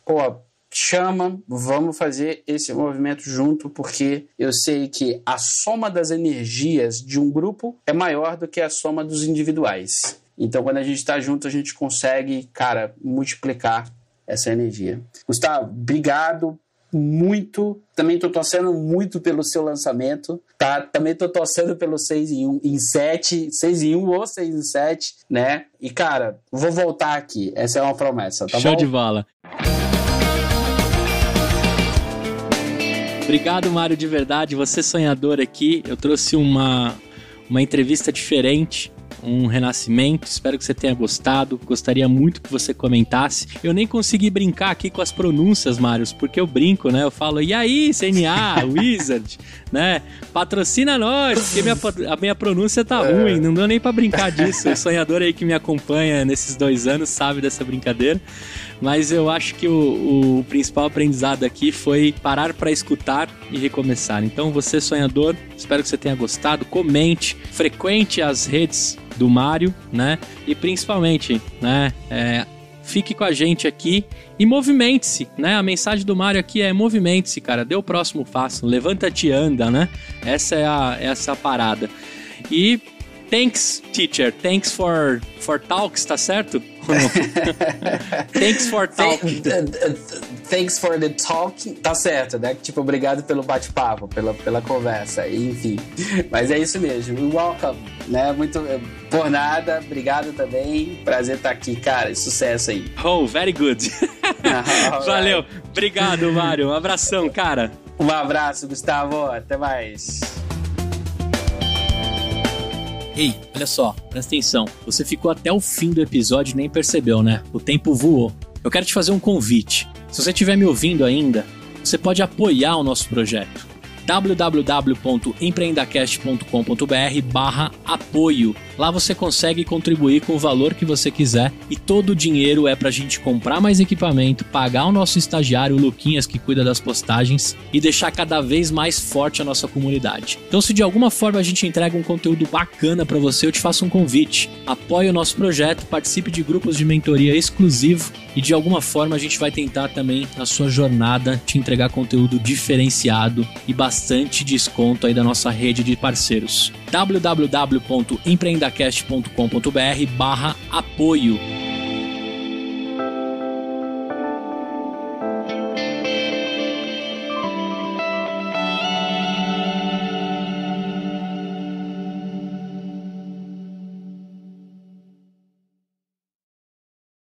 pô, chama, vamos fazer esse movimento junto, porque eu sei que a soma das energias de um grupo é maior do que a soma dos individuais. Então, quando a gente está junto, a gente consegue, cara, multiplicar essa energia. Gustavo, obrigado muito. Também tô torcendo muito pelo seu lançamento, tá? Também tô torcendo pelo 6 em 7, 6 em 1 ou 6 em 7, né? E, cara, vou voltar aqui. Essa é uma promessa, tá bom? Show de bola. Obrigado, Mário, de verdade. Você sonhador aqui. Eu trouxe uma entrevista diferente, um renascimento. Espero que você tenha gostado. Gostaria muito que você comentasse. Eu nem consegui brincar aqui com as pronúncias, Mário, porque eu brinco, né? Eu falo, e aí, CNA, Wizard, né? Patrocina nós, porque a minha pronúncia tá ruim. Não deu nem pra brincar disso. O sonhador aí que me acompanha nesses 2 anos sabe dessa brincadeira. Mas eu acho que o principal aprendizado aqui foi parar para escutar e recomeçar. Então, você, sonhador, espero que você tenha gostado. Comente, frequente as redes do Mário, né? E principalmente, né? Fique com a gente aqui e movimente-se, né? A mensagem do Mário aqui é movimente-se, cara. Dê o próximo passo, levanta-te e anda, né? Essa é a parada. E thanks, teacher. Thanks for talks, tá certo? Thanks for talking. Thanks for the talk. Tá certo, né? Tipo, obrigado pelo bate-papo, pela conversa, enfim. Mas é isso mesmo. Welcome, né? Muito por nada. Obrigado também. Prazer estar aqui, cara. Sucesso aí. Oh, very good. Valeu. Obrigado, Mário. Um abração, cara. Um abraço, Gustavo. Até mais. Ei, olha só, presta atenção. Você ficou até o fim do episódio e nem percebeu, né? O tempo voou. Eu quero te fazer um convite. Se você estiver me ouvindo ainda, você pode apoiar o nosso projeto. www.empreendacast.com.br/apoio. Lá você consegue contribuir com o valor que você quiser e todo o dinheiro é pra gente comprar mais equipamento, pagar o nosso estagiário, o Luquinhas, que cuida das postagens, e deixar cada vez mais forte a nossa comunidade. Então, se de alguma forma a gente entrega um conteúdo bacana pra você, eu te faço um convite. Apoie o nosso projeto, participe de grupos de mentoria exclusivo e de alguma forma a gente vai tentar também, na sua jornada, te entregar conteúdo diferenciado e bastante desconto aí da nossa rede de parceiros. www.empreendacast.com.br/apoio